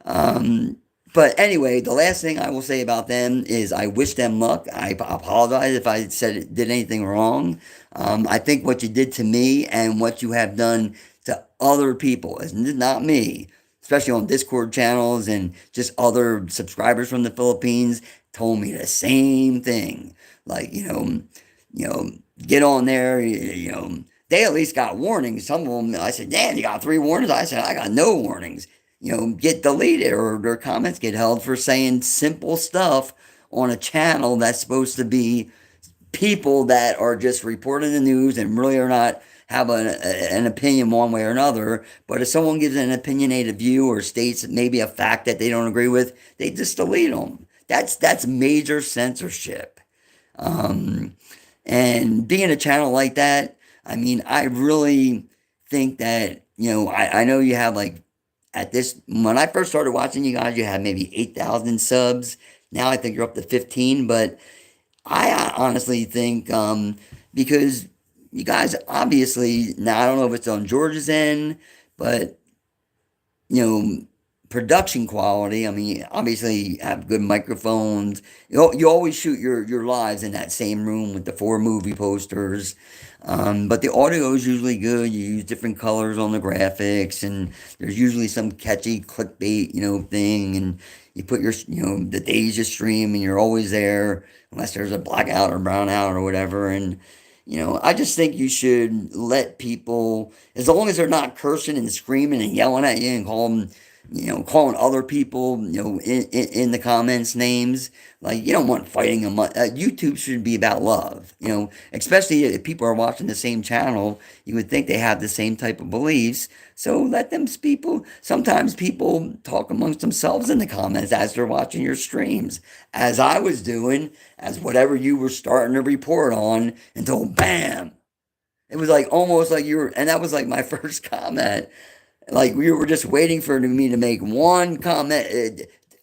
um, but anyway, the last thing I will say about them is I wish them luck. I apologize if I said did anything wrong. I think what you did to me and what you have done to other people is not me, especially on Discord channels and just other subscribers from the Philippines told me the same thing. Like, you know, get on there, they at least got warnings. Some of them, I said, damn, you got 3 warnings? I said, I got no warnings. Get deleted or their comments get held for saying simple stuff on a channel that's supposed to be people that are just reporting the news and really are not have an opinion one way or another. But if someone gives an opinionated view or states maybe a fact that they don't agree with, they just delete them. That's major censorship. Um, and being a channel like that, I mean, I really think that, I know you have like, at this, when I first started watching you guys, you had maybe 8,000 subs. Now I think you're up to 15, but I honestly think, because you guys obviously, now I don't know if it's on George's end, but you know, production quality. I mean, obviously you have good microphones. You always shoot your lives in that same room with the 4 movie posters. But the audio is usually good. You use different colors on the graphics, and there's usually some catchy clickbait, thing. And you put your, the days you stream, and you're always there, unless there's a blackout or brownout or whatever. And I just think you should let people, as long as they're not cursing and screaming and yelling at you and calling other people, in the comments names. Like, you don't want fighting them. YouTube should be about love, especially if people are watching the same channel. You would think they have the same type of beliefs. So let them people, sometimes people talk amongst themselves in the comments as they're watching your streams, as I was doing, as whatever you were starting to report on until bam. It was like almost like you were, and that was like my first comment. Like we were just waiting for me to make one comment.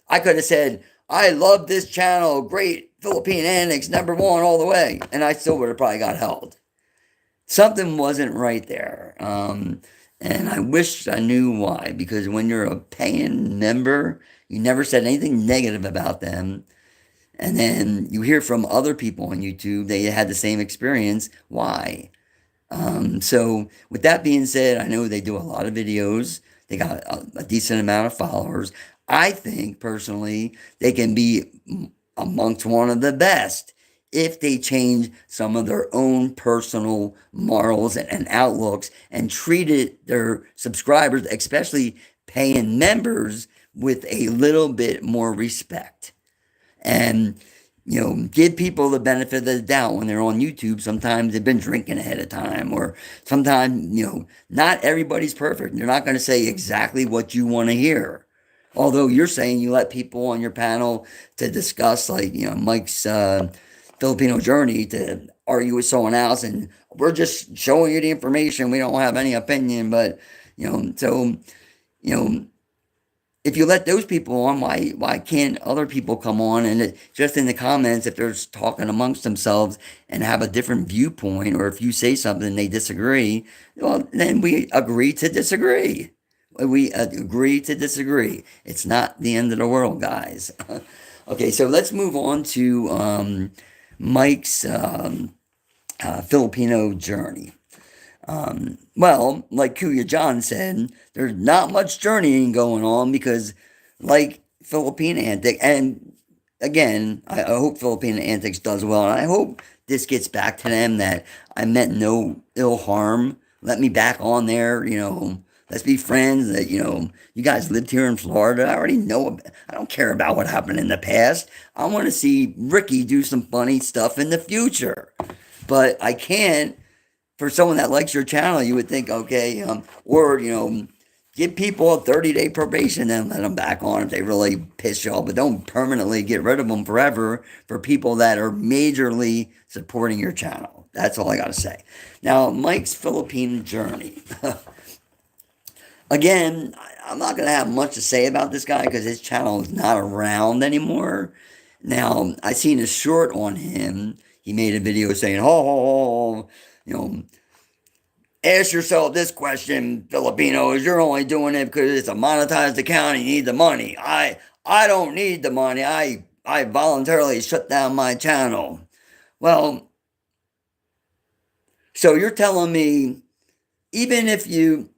I could have said, "I love this channel, great Philippine Annex, #1 all the way," and I still would have probably got held. Something wasn't right there, and I wish I knew why. Because when you're a paying member, you never said anything negative about them, and then you hear from other people on YouTube they had the same experience. Why? So with that being said, I know they do a lot of videos. They got a decent amount of followers. I think personally they can be amongst one of the best if they change some of their own personal morals and outlooks and treated their subscribers, especially paying members, with a little bit more respect. And give people the benefit of the doubt when they're on YouTube. Sometimes they've been drinking ahead of time, or sometimes, not everybody's perfect. They're not going to say exactly what you want to hear. Although you're saying you let people on your panel to discuss, like, Mike's Filipino journey, to argue with someone else, and we're just showing you the information. We don't have any opinion, but, so, you know, if you let those people on, why can't other people come on and just in the comments, if they're talking amongst themselves and have a different viewpoint, or if you say something they disagree, well, then we agree to disagree. We agree to disagree. It's not the end of the world, guys. Okay, so let's move on to Mike's Filipino journey. Well, like Kuya John said, there's not much journeying going on because, like Philippine Antic, and again, I hope Philippine Antics does well, and I hope this gets back to them, that I meant no ill harm. Let me back on there, let's be friends. That, you guys lived here in Florida. I already know. I don't care about what happened in the past. I want to see Ricky do some funny stuff in the future, but I can't. For someone that likes your channel, you would think, okay, or, give people a 30-day probation and let them back on if they really piss you off, but don't permanently get rid of them forever for people that are majorly supporting your channel. That's all I got to say. Now, Mike's Philippine journey. Again, I'm not going to have much to say about this guy because his channel is not around anymore. Now, I seen a short on him. He made a video saying, oh, ask yourself this question, Filipinos. You're only doing it because it's a monetized account and you need the money. I don't need the money. I voluntarily shut down my channel. Well, so you're telling me, even if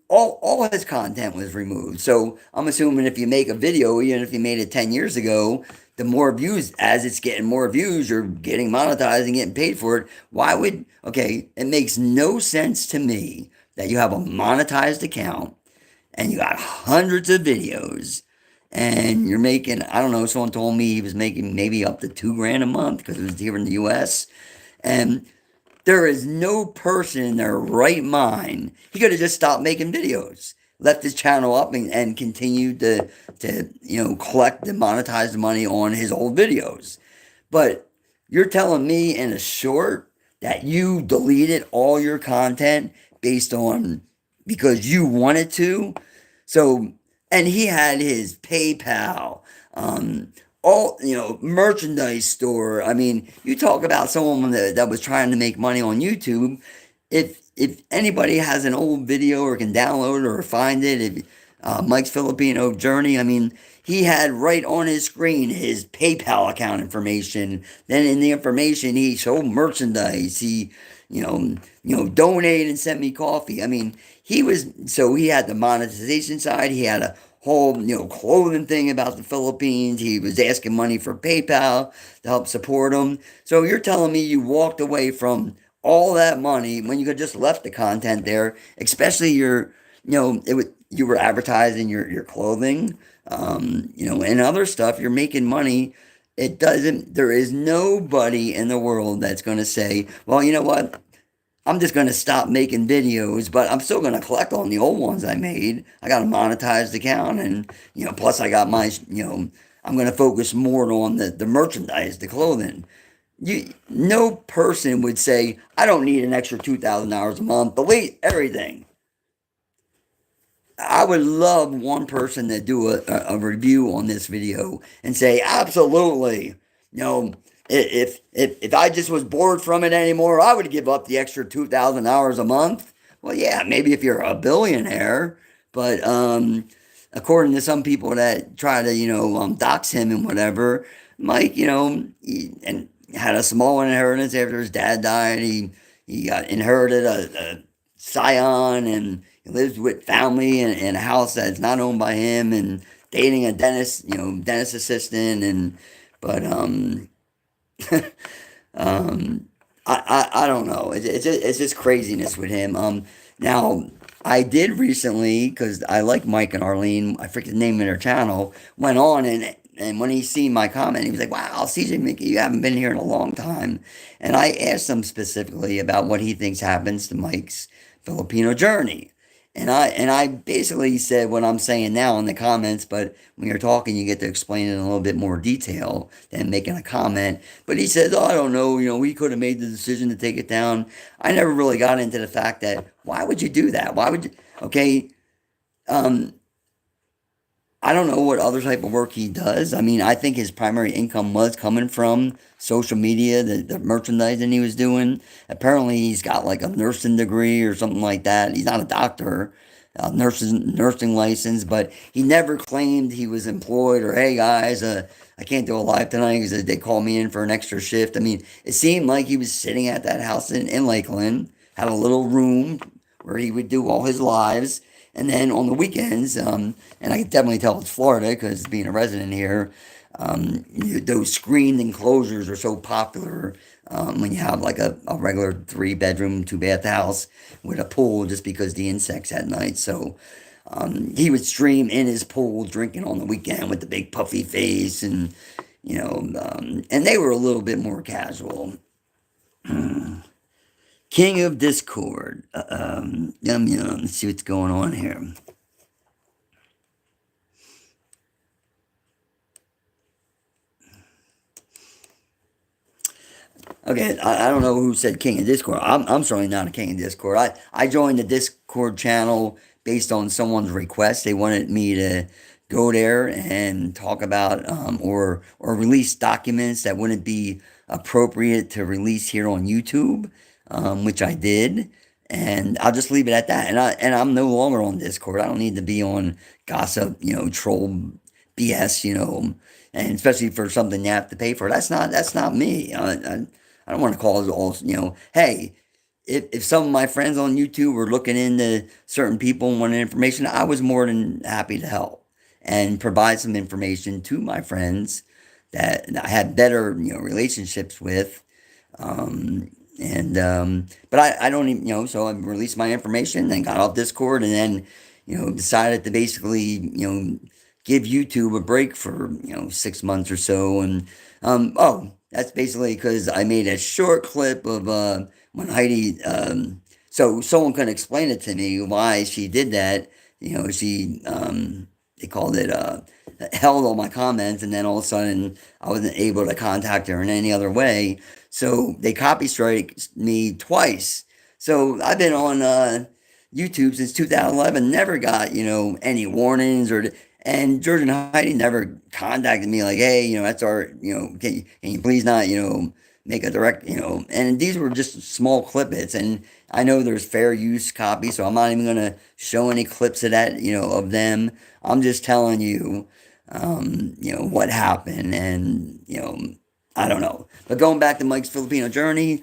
all his content was removed. So I'm assuming if you make a video, even if you made it 10 years ago, the more views, as it's getting more views, you're getting monetized and getting paid for it. Okay, it makes no sense to me that you have a monetized account and you got hundreds of videos and you're making, I don't know, someone told me he was making maybe up to $2,000 a month because it was here in the US. And there is no person in their right mind. He could have just stopped making videos, left his channel up, and continued to collect and monetize the money on his old videos. But you're telling me in a short that you deleted all your content because you wanted to. So, and he had his PayPal, all, merchandise store. I mean, you talk about someone that was trying to make money on YouTube. If anybody has an old video or can download it or find it, Mike's Filipino journey, I mean, he had right on his screen his PayPal account information. Then in the information, he sold merchandise. He, donate and send me coffee. I mean, he had the monetization side. He had a whole, clothing thing about the Philippines. He was asking money for PayPal to help support him. So you're telling me you walked away from all that money when you could just left the content there, especially you were advertising your clothing, and other stuff. You're making money. There is nobody in the world that's going to say, well, you know what? I'm just going to stop making videos, but I'm still going to collect on the old ones I made. I got a monetized account, and, plus I got I'm going to focus more on the merchandise, the clothing. No person would say, I don't need an extra 2,000 hours a month. Delete everything. I would love one person to do a review on this video and say, absolutely, if I just was bored from it anymore, I would give up the extra 2,000 hours a month. Well, yeah, maybe if you're a billionaire, but according to some people that try to dox him and whatever, Mike, and had a small inheritance after his dad died. He got inherited a scion, and he lives with family in a house that's not owned by him, and dating a dentist assistant, but I don't know. It's just craziness with him. Now I did recently, because I like Mike and Arlene. I forget the name of their channel. Went on and And when he seen my comment, he was like, "Wow, CJ Mickey, you haven't been here in a long time." And I asked him specifically about what he thinks happens to Mike's Filipino journey. And I basically said what I'm saying now in the comments, but when you're talking, you get to explain it in a little bit more detail than making a comment. But he says, "Oh, I don't know. We could have made the decision to take it down." I never really got into the fact that why would you do that? Why would you? Okay, um, I don't know what other type of work he does. I mean, I think his primary income was coming from social media, the merchandising he was doing. Apparently, he's got like a nursing degree or something like that. He's not a doctor, nursing license, but he never claimed he was employed or, hey guys, I can't do a live tonight because they called me in for an extra shift. I mean, it seemed like he was sitting at that house in Lakeland, had a little room where he would do all his lives. And then on the weekends, and I can definitely tell it's Florida because being a resident here, those screened enclosures are so popular when you have like a regular 3 bedroom, 2 bath house with a pool just because the insects at night. So he would stream in his pool drinking on the weekend with the big puffy face and they were a little bit more casual. King of Discord. Let's see what's going on here. Okay, I don't know who said King of Discord. I'm certainly not a King of Discord. I joined the Discord channel based on someone's request. They wanted me to go there and talk about or release documents that wouldn't be appropriate to release here on YouTube, which I did. And I'll just leave it at that. And I'm no longer on Discord. I don't need to be on gossip, troll BS, and especially for something you have to pay for. That's not me. I don't want to call it all, hey, if some of my friends on YouTube were looking into certain people and wanted information, I was more than happy to help and provide some information to my friends that I had better, relationships with. But I don't even, so I released my information and got off Discord and then, decided to basically, give YouTube a break for, 6 months or so. And, that's basically because I made a short clip of, when Heidi, so someone can explain it to me why she did that. She, they called it, held all my comments, and then all of a sudden I wasn't able to contact her in any other way. So they copy strike me twice. So I've been on YouTube since 2011, never got, any warnings and George and Heidi never contacted me like, hey, that's our, can you please not, make a direct, and these were just small clip hits. And I know there's fair use copy, so I'm not even going to show any clips of that, of them. I'm just telling you, what happened. And, I don't know. But going back to Mike's Filipino journey,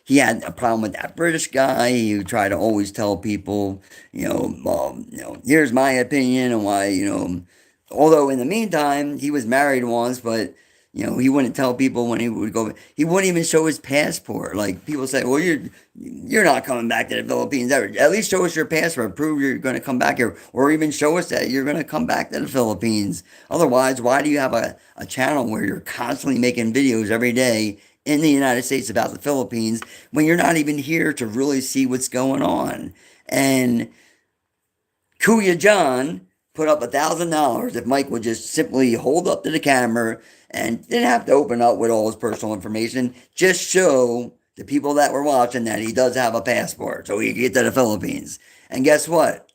he had a problem with that British guy. He would try to always tell people, well, here's my opinion and why, although in the meantime, he was married once, but, he wouldn't tell people when he would go. He wouldn't even show his passport. Like people say, well, you're not coming back to the Philippines ever. At least show us your passport, prove you're going to come back here, or even show us that you're going to come back to the Philippines. Otherwise, why do you have a channel where you're constantly making videos every day in the United States about the Philippines when you're not even here to really see what's going on? And Kuya John put up $1,000 if Mike would just simply hold up to the camera and didn't have to open up with all his personal information. Just show the people that were watching that he does have a passport so he can get to the Philippines. And guess what?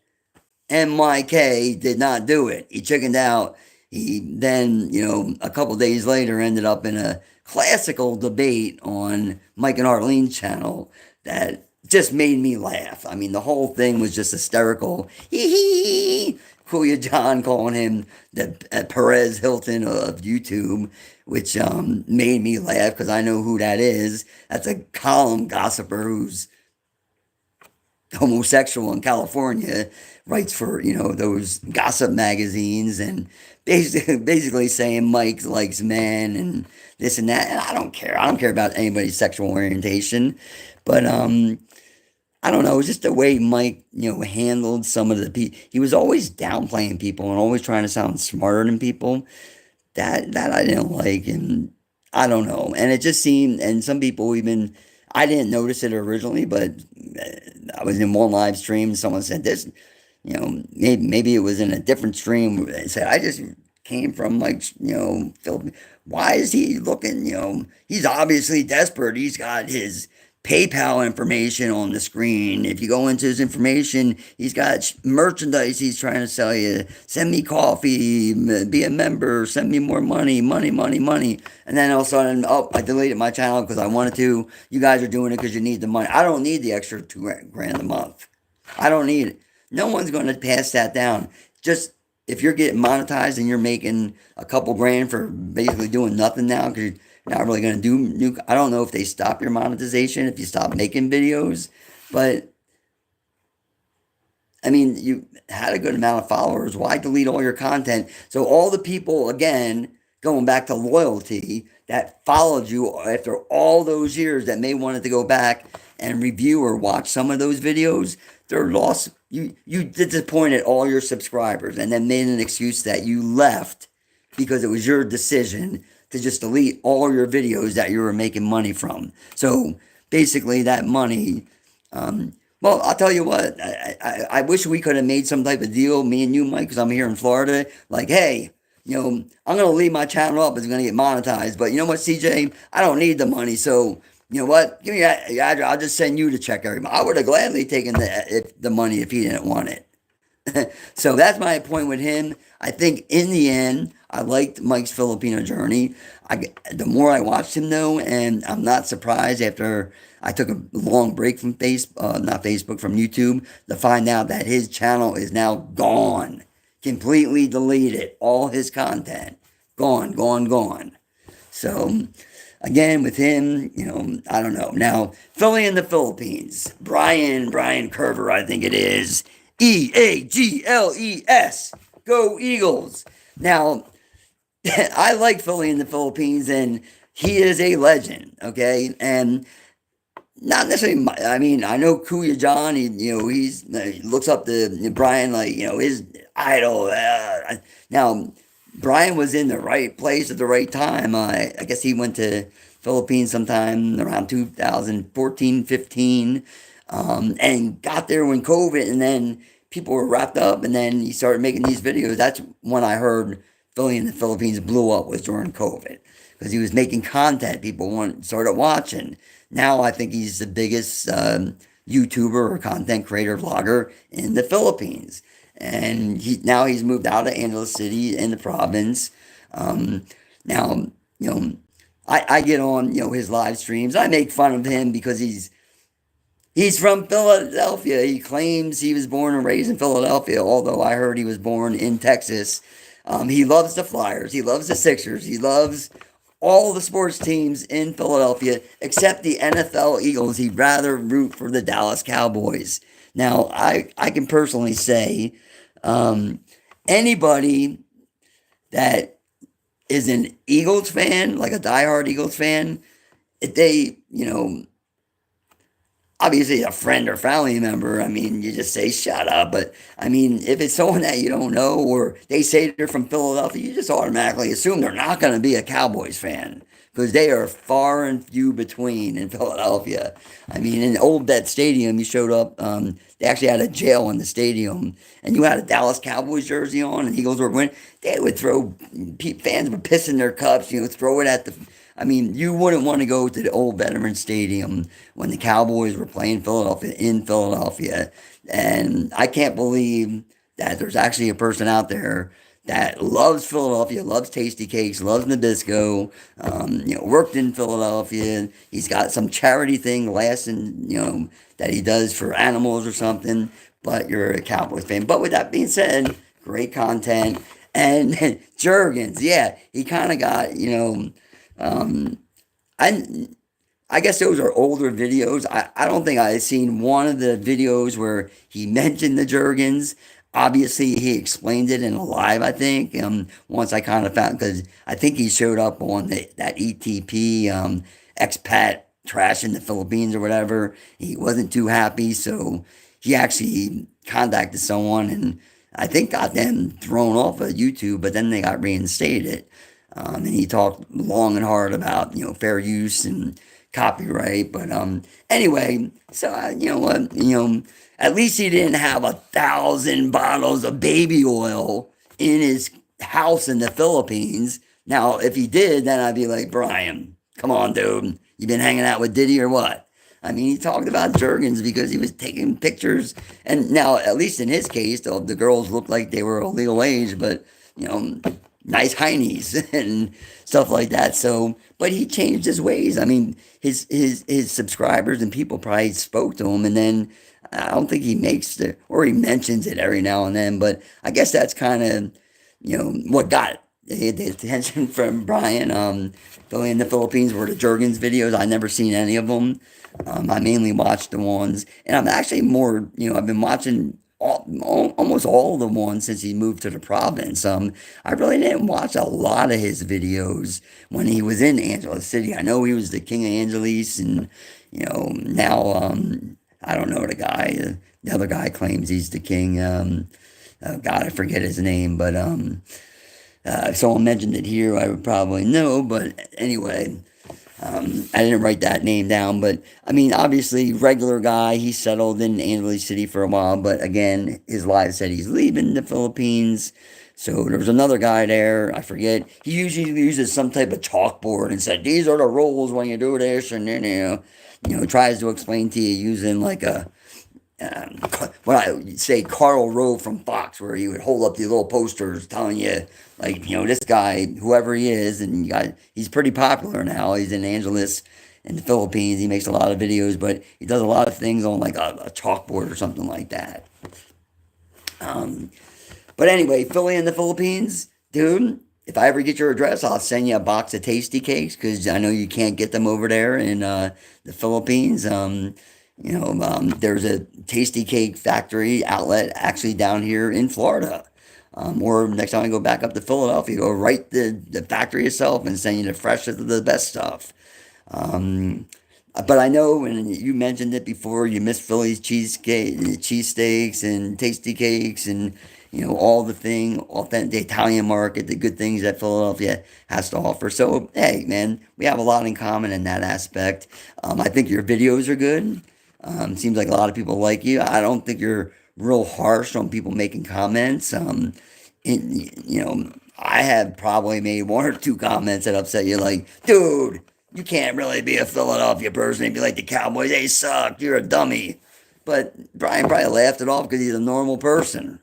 MYK did not do it. He chickened out. He then, a couple days later ended up in a classical debate on Mike and Arlene's channel that just made me laugh. I mean, the whole thing was just hysterical. Hee hee. Kuya John calling him the Perez Hilton of YouTube, which made me laugh because I know who that is. That's a column gossiper who's homosexual in California, writes for those gossip magazines, and basically saying Mike likes men and this and that. And I don't care. I don't care about anybody's sexual orientation, but I don't know, it was just the way Mike, handled some of the people. He was always downplaying people and always trying to sound smarter than people. That I didn't like, and I don't know. And it just seemed, and some people even, I didn't notice it originally, but I was in one live stream. And someone said this, maybe it was in a different stream. They said I just came from like Phil. Why is he looking? He's obviously desperate. He's got his PayPal information on the screen. If you go into his information, he's got merchandise he's trying to sell you. Send me coffee, be a member, send me more money, money, money, money. And then all of a sudden, oh, I deleted my channel because I wanted to. You guys are doing it because you need the money. I don't need the extra 2 grand a month. I don't need it. No one's going to pass that down. Just if you're getting monetized and you're making a couple grand for basically doing nothing now because you're not really going to do new. I don't know if they stop your monetization if you stop making videos, but I mean, you had a good amount of followers. Why delete all your content? So all the people, again, going back to loyalty, that followed you after all those years that may wanted to go back and review or watch some of those videos, they're lost. You disappointed all your subscribers and then made an excuse that you left because it was your decision to just delete all your videos that you were making money from. So basically, that money. Well, I'll tell you what. I wish we could have made some type of deal, me and you, Mike, because I'm here in Florida. Like, hey, I'm gonna leave my channel up. It's gonna get monetized, but you know what, CJ? I don't need the money, so. You know what? Give me your address. I'll just send you the check every month. I would have gladly taken the money if he didn't want it. So that's my point with him. I think in the end, I liked Mike's Filipino journey. The more I watched him, though, and I'm not surprised after I took a long break from not Facebook, from YouTube, to find out that his channel is now gone, completely deleted, all his content, gone, gone, gone. So again, with him, I don't know. Now, Philly in the Philippines, Brian Curver, I think it is. Eagles. Go Eagles. Now, I like Philly in the Philippines, and he is a legend, okay? And not necessarily, I mean, I know Kuya John, he looks up to Brian like, his idol. Now, Brian was in the right place at the right time. I guess he went to Philippines sometime around 2014, 15, and got there when COVID, and then people were wrapped up, and then he started making these videos. That's when I heard Philly in the Philippines blew up, was during COVID, because he was making content people started watching. Now I think he's the biggest YouTuber or content creator vlogger in the Philippines. And now he's moved out of Angeles City in the province. Now, I get on, his live streams. I make fun of him because he's from Philadelphia. He claims he was born and raised in Philadelphia, although I heard he was born in Texas. He loves the Flyers. He loves the Sixers. He loves all the sports teams in Philadelphia except the NFL Eagles. He'd rather root for the Dallas Cowboys. Now, I can personally say anybody that is an Eagles fan, like a diehard Eagles fan, if they, obviously a friend or family member, I mean, you just say, shut up. But I mean, if it's someone that you don't know or they say they're from Philadelphia, you just automatically assume they're not going to be a Cowboys fan because they are far and few between in Philadelphia. I mean, in Old Bet Stadium, you showed up, they actually had a jail in the stadium, and you had a Dallas Cowboys jersey on, and Eagles were winning. They would fans would piss in their cups, throw it at the. I mean, you wouldn't want to go to the old Veterans Stadium when the Cowboys were playing in Philadelphia. And I can't believe that there's actually a person out there that loves Philadelphia, loves Tasty Cakes, loves Nabisco, worked in Philadelphia. He's got some charity thing that he does for animals or something, but you're a Cowboys fan. But with that being said, great content. And Jurgens, yeah, he kind of got, I I guess those are older videos. I don't think I've seen one of the videos where he mentioned the Jurgens. Obviously, he explained it in a live, I think. Once I kind of found, because I think he showed up on that ETP expat trashing the Philippines or whatever. He wasn't too happy, so he actually contacted someone and I think got them thrown off of YouTube, but then they got reinstated. And he talked long and hard about fair use and copyright. But anyway, so you know what, at least he didn't have 1,000 bottles of baby oil in his house in the Philippines. Now, if he did, then I'd be like, Brian, come on, dude. You been hanging out with Diddy or what? I mean, he talked about Jergens because he was taking pictures. And now, at least in his case, the girls looked like they were a legal age, but, you know, nice heinies and stuff like that. So, but he changed his ways. I mean, his subscribers and people probably spoke to him, and then I don't think he makes the or he mentions it every now and then. But I guess that's kind of what got the attention from Brian. Philly in the Philippines were the Jergens videos. I never seen any of them. I mainly watched the ones, and I'm actually more, I've been watching almost all the ones since he moved to the province. I really didn't watch a lot of his videos when he was in Angeles City. I know he was the king of Angeles, and now I don't know the guy. The other guy claims he's the king. Oh God, I forget his name, but if someone mentioned it here, I would probably know. But anyway, I didn't write that name down, but I mean, obviously, regular guy. He settled in Angeles City for a while, but again, his live said he's leaving the Philippines. So there was another guy there. I forget. He usually uses some type of chalkboard and said, "These are the rules when you do this," and then tries to explain to you using like a what I would say Carl Rove from Fox, where he would hold up these little posters telling you, like, this guy, whoever he is, and he's pretty popular now. He's in Angeles in the Philippines. He makes a lot of videos, but he does a lot of things on like a chalkboard or something like that. But anyway, Philly in the Philippines, dude. If I ever get your address, I'll send you a box of tasty cakes because I know you can't get them over there in the Philippines. There's a tasty cake factory outlet actually down here in Florida. Or next time I go back up to Philadelphia, go right to the factory itself and send you the freshest, the best stuff. But I know, and you mentioned it before, you miss Philly's cheesesteaks and tasty cakes and, all authentic, the Italian market, the good things that Philadelphia has to offer. So, hey, man, we have a lot in common in that aspect. I think your videos are good. Seems like a lot of people like you. I don't think you're real harsh on people making comments. I have probably made one or two comments that upset you, like, dude, you can't really be a Philadelphia person and be like the Cowboys. They suck. You're a dummy. But Brian probably laughed it off because he's a normal person.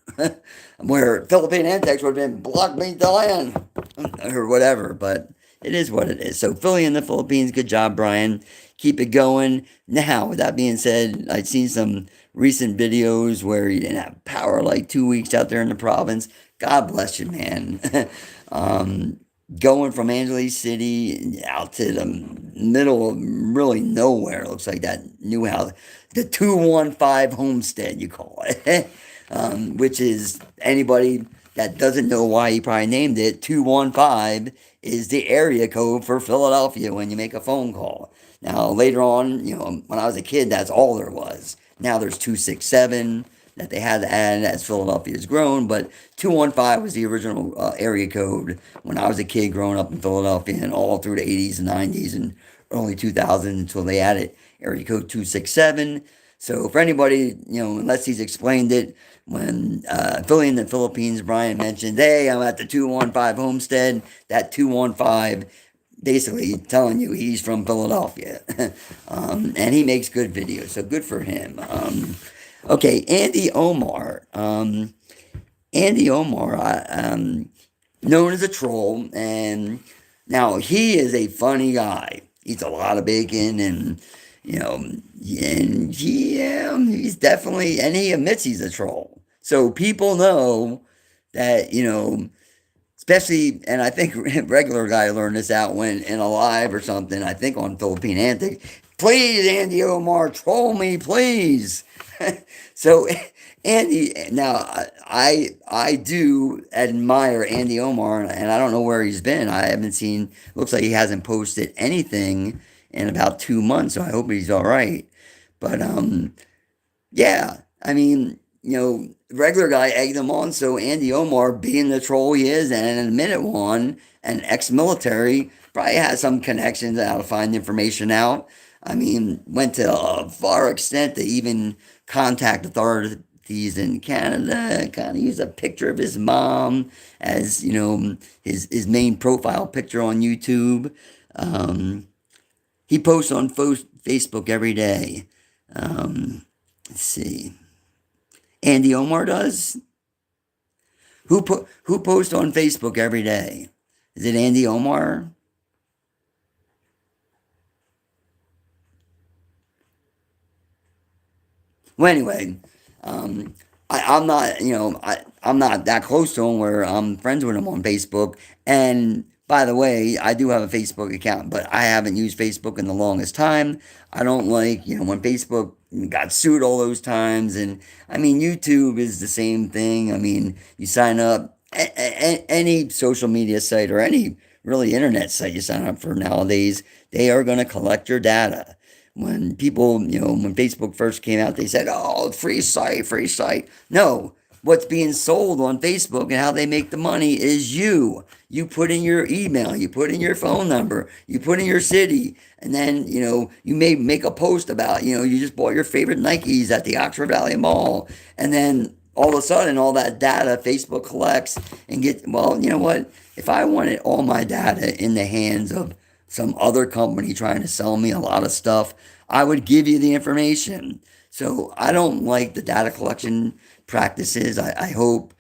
Where Philippine Antics would have been block me the land or whatever. But it is what it is. So Philly in the Philippines, good job, Brian. Keep it going. Now, with that being said, I've seen some recent videos where you didn't have power like 2 weeks out there in the province. God bless you, man. Going from Angeles City out to the middle of really nowhere, looks like that new house, the 215 homestead, you call it, which is anybody that doesn't know why he probably named it, 215 is the area code for Philadelphia when you make a phone call. Now, later on, when I was a kid, that's all there was. Now there's 267 that they had to add as Philadelphia has grown, but 215 was the original area code when I was a kid growing up in Philadelphia and all through the 80s and 90s and early 2000s until they added area code 267. So for anybody, unless he's explained it, when Philly in the Philippines, Brian mentioned, hey, I'm at the 215 homestead, that 215 basically telling you he's from Philadelphia. And he makes good videos, so good for him. Okay, Andy Omar. Andy Omar, known as a troll, and now he is a funny guy. Eats a lot of bacon, and he's definitely, and he admits he's a troll. So people know that, especially, and I think regular guy learned this out when in a live or something, I think on Philippine Antics. Please, Andy Omar, troll me, please. So, Andy, now I do admire Andy Omar, and I don't know where he's been. I haven't seen. Looks like he hasn't posted anything in about 2 months, so I hope he's all right. But yeah, I mean, regular guy egged him on, so Andy Omar, being the troll he is, and a minute one, an ex-military, probably has some connections on how to find information out. I mean, went to a far extent to even contact authorities in Canada, kind of use a picture of his mom as, his main profile picture on YouTube. Um, he posts on Facebook every day. Let's see. Andy Omar does. Who posts on Facebook every day? Is it Andy Omar? Well, anyway, I'm not, I'm not that close to him where I'm friends with him on Facebook. And by the way, I do have a Facebook account, but I haven't used Facebook in the longest time. I don't like, when Facebook got sued all those times. And I mean, YouTube is the same thing. I mean, you sign up, any social media site or any really internet site you sign up for nowadays, they are going to collect your data. When people, when Facebook first came out, they said, oh, free site, free site. No, what's being sold on Facebook and how they make the money is you. You put in your email, you put in your phone number, you put in your city, and then, you may make a post about, you just bought your favorite Nikes at the Oxford Valley Mall. And then all of a sudden, all that data Facebook collects and well, you know what? If I wanted all my data in the hands of some other company trying to sell me a lot of stuff, I would give you the information. So I don't like the data collection practices. I hope,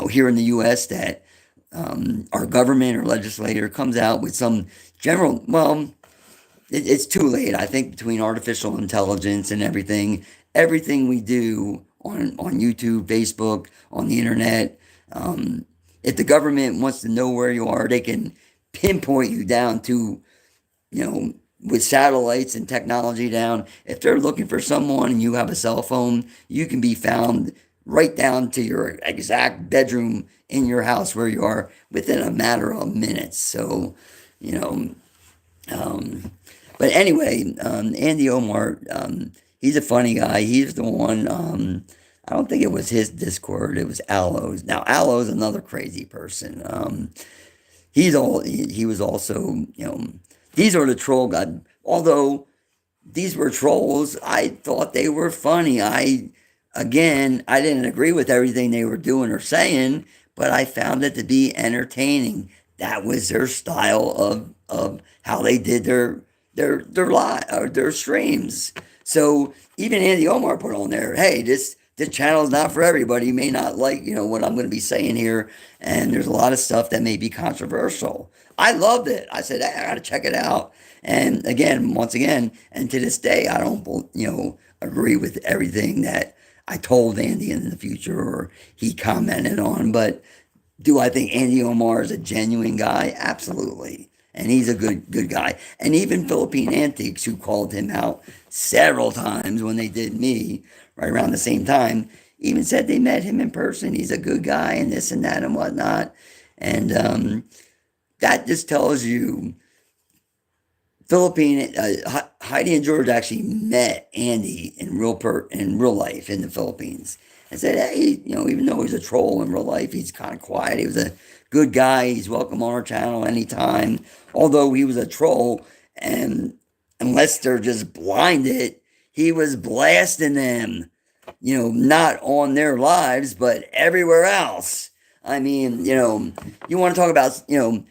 here in the U.S. that our government or legislator comes out with some general, well, it's too late. I think between artificial intelligence and everything we do on YouTube, Facebook, on the internet, if the government wants to know where you are, they can pinpoint you down to, with satellites and technology down. If they're looking for someone and you have a cell phone, you can be found right down to your exact bedroom in your house where you are within a matter of minutes. So, you know, um, but anyway, Andy Omar, he's a funny guy. He's the one. I don't think it was his Discord. It was Aloe's. Now Aloe's another crazy person. He was also, these are the troll guys. Although these were trolls, I thought they were funny. I didn't agree with everything they were doing or saying, but I found it to be entertaining. That was their style of how they did their streams. So even Andy Omar put on there, hey, this channel is not for everybody. You may not like, what I'm going to be saying here, and there's a lot of stuff that may be controversial. I loved it. I said, hey, I got to check it out. And again, once again, and to this day, I don't, agree with everything that I told Andy in the future or he commented on. But do I think Andy Omar is a genuine guy? Absolutely. And he's a good guy. And even Philippine Antiques, who called him out several times when they did me, right around the same time, even said they met him in person. He's a good guy and this and that and whatnot. And that just tells you Philippine Heidi and George actually met Andy in real life in the Philippines and said, hey, even though he's a troll in real life, he's kind of quiet. He was a good guy. He's welcome on our channel anytime. Although he was a troll, and unless they're just blinded, he was blasting them, not on their lives, but everywhere else. I mean, you want to talk about,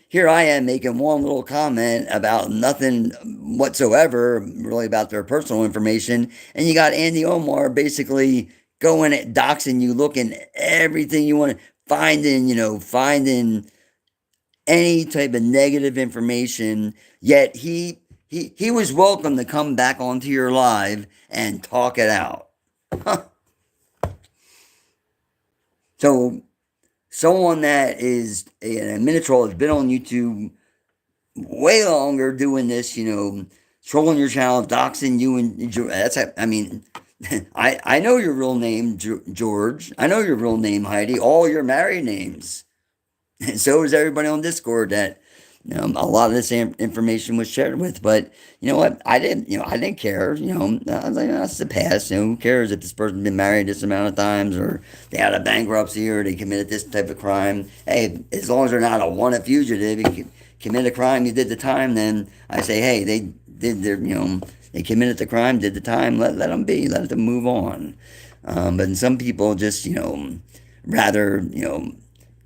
here I am making one little comment about nothing whatsoever, really about their personal information. And you got Andy Omar basically going at doxing you, looking everything you want, finding any type of negative information. Yet he was welcome to come back onto your live and talk it out. So, someone that is a minute troll has been on YouTube way longer doing this, trolling your channel, doxing you, and I mean, I know your real name, George. I know your real name, Heidi. All your married names, and so is everybody on Discord that A lot of this information was shared with, but you know what? I didn't care. I was like, "Oh, that's the past. Who cares if this person's been married this amount of times, or they had a bankruptcy, or they committed this type of crime? Hey, as long as they're not a wanted fugitive, you commit a crime, you did the time. Then I say, hey, they did their, they committed the crime, did the time. Let them be. Let them move on. But some people just, rather,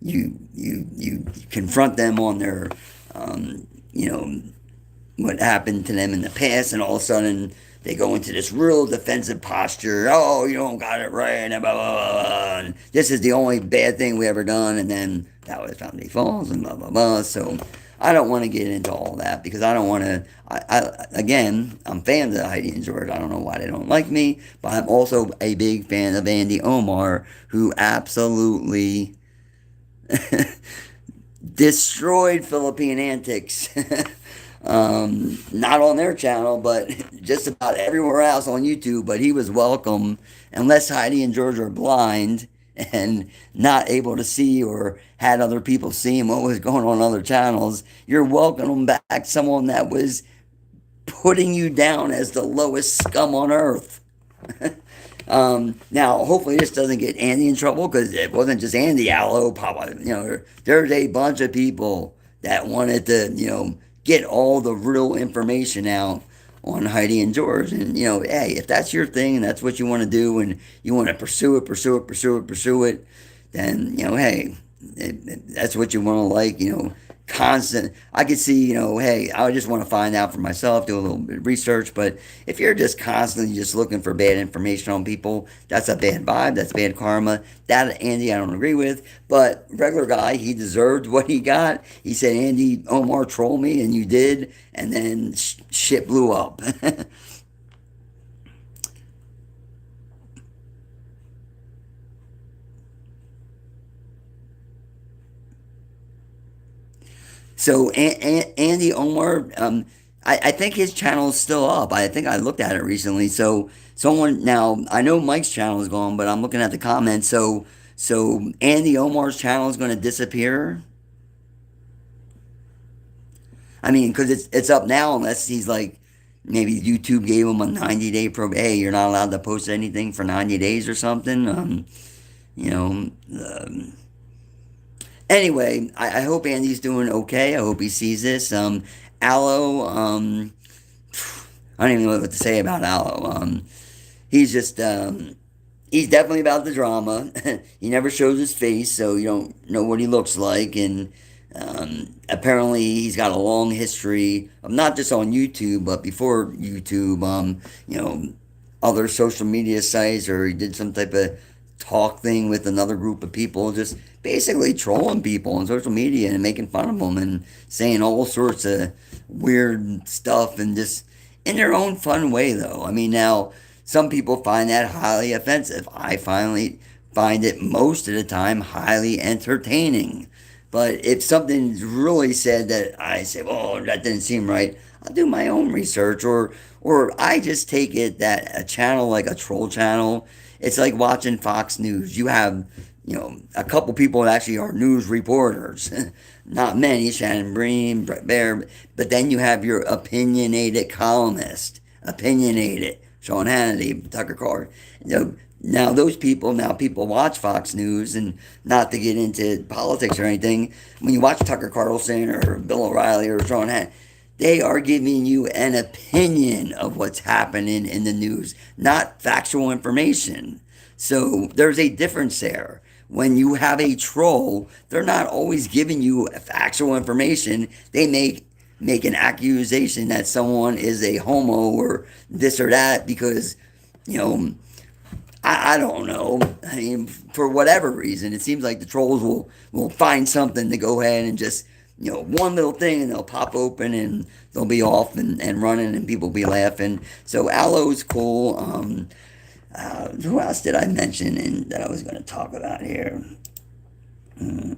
you confront them on their you know, what happened to them in the past, and all of a sudden they go into this real defensive posture. Oh, you don't got it right, and blah, blah, blah, blah. And this is the only bad thing we ever done, and then that was Foundry Falls, and blah, blah, blah. So I don't want to get into all that because I don't want to. Again, I'm fans of Heidi and George. I don't know why they don't like me, but I'm also a big fan of Andy Omar, who absolutely destroyed Philippine Antics. Not on their channel, but just about everywhere else on YouTube. But he was welcome, unless Heidi and George are blind and not able to see or had other people seeing what was going on other channels. You're welcoming back someone that was putting you down as the lowest scum on earth. Now, hopefully, this doesn't get Andy in trouble because it wasn't just Andy Allo. Papa, there's a bunch of people that wanted to, get all the real information out on Heidi and George. And, hey, if that's your thing and that's what you want to do and you want to pursue it, then, hey, that's what you want to like, constant. I could see, hey, I just want to find out for myself, do a little bit of research. But if you're just constantly just looking for bad information on people, that's a bad vibe. That's bad karma. That, Andy, I don't agree with. But regular guy, he deserved what he got. He said, Andy Omar trolled me, and you did. And then shit blew up. So Andy Omar, I think his channel is still up. I think I looked at it recently. So someone now I know Mike's channel is gone, but I'm looking at the comments. So Andy Omar's channel is going to disappear. I mean, because it's up now unless he's like maybe YouTube gave him a 90-day probe. Hey, you're not allowed to post anything for 90 days or something. You know. Anyway, I hope Andy's doing okay. I hope he sees this. Aloe, I don't even know what to say about Aloe. He's just, he's definitely about the drama. He never shows his face, so you don't know what he looks like. And apparently, he's got a long history of not just on YouTube, but before YouTube, other social media sites, or he did some type of talk thing with another group of people, just basically trolling people on social media and making fun of them and saying all sorts of weird stuff and just in their own fun way, though. I mean, now some people find that highly offensive. I finally find it most of the time highly entertaining. But if something's really said that I say, "Oh, that didn't seem right," I'll do my own research, or I just take it that a channel like a troll channel, it's like watching Fox News. You have, a couple people that actually are news reporters, not many, Shannon Bream, Brett Baer, but then you have your opinionated columnist, opinionated, Sean Hannity, Tucker Carlson. Now those people, now people watch Fox News, and not to get into politics or anything, when you watch Tucker Carlson or Bill O'Reilly or Sean Hannity, they are giving you an opinion of what's happening in the news, not factual information. So there's a difference there. When you have a troll, they're not always giving you factual information. They make an accusation that someone is a homo or this or that because, you know, I don't know. I mean, for whatever reason, it seems like the trolls will find something to go ahead and just, one little thing, and they'll pop open and they'll be off and running and people will be laughing. So Aloe's cool. Who else did I mention that I was going to talk about here? And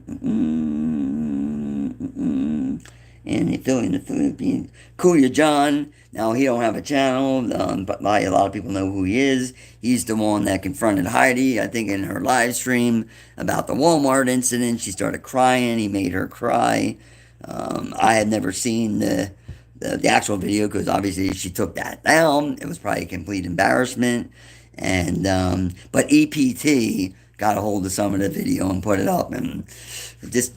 in the Philippines, Kuya John. Now he don't have a channel, but a lot of people know who he is. He's the one that confronted Heidi, I think, in her live stream about the Walmart incident. She started crying. He made her cry. I had never seen the actual video because obviously she took that down. It was probably a complete embarrassment. And but EPT got a hold of some of the video and put it up, and just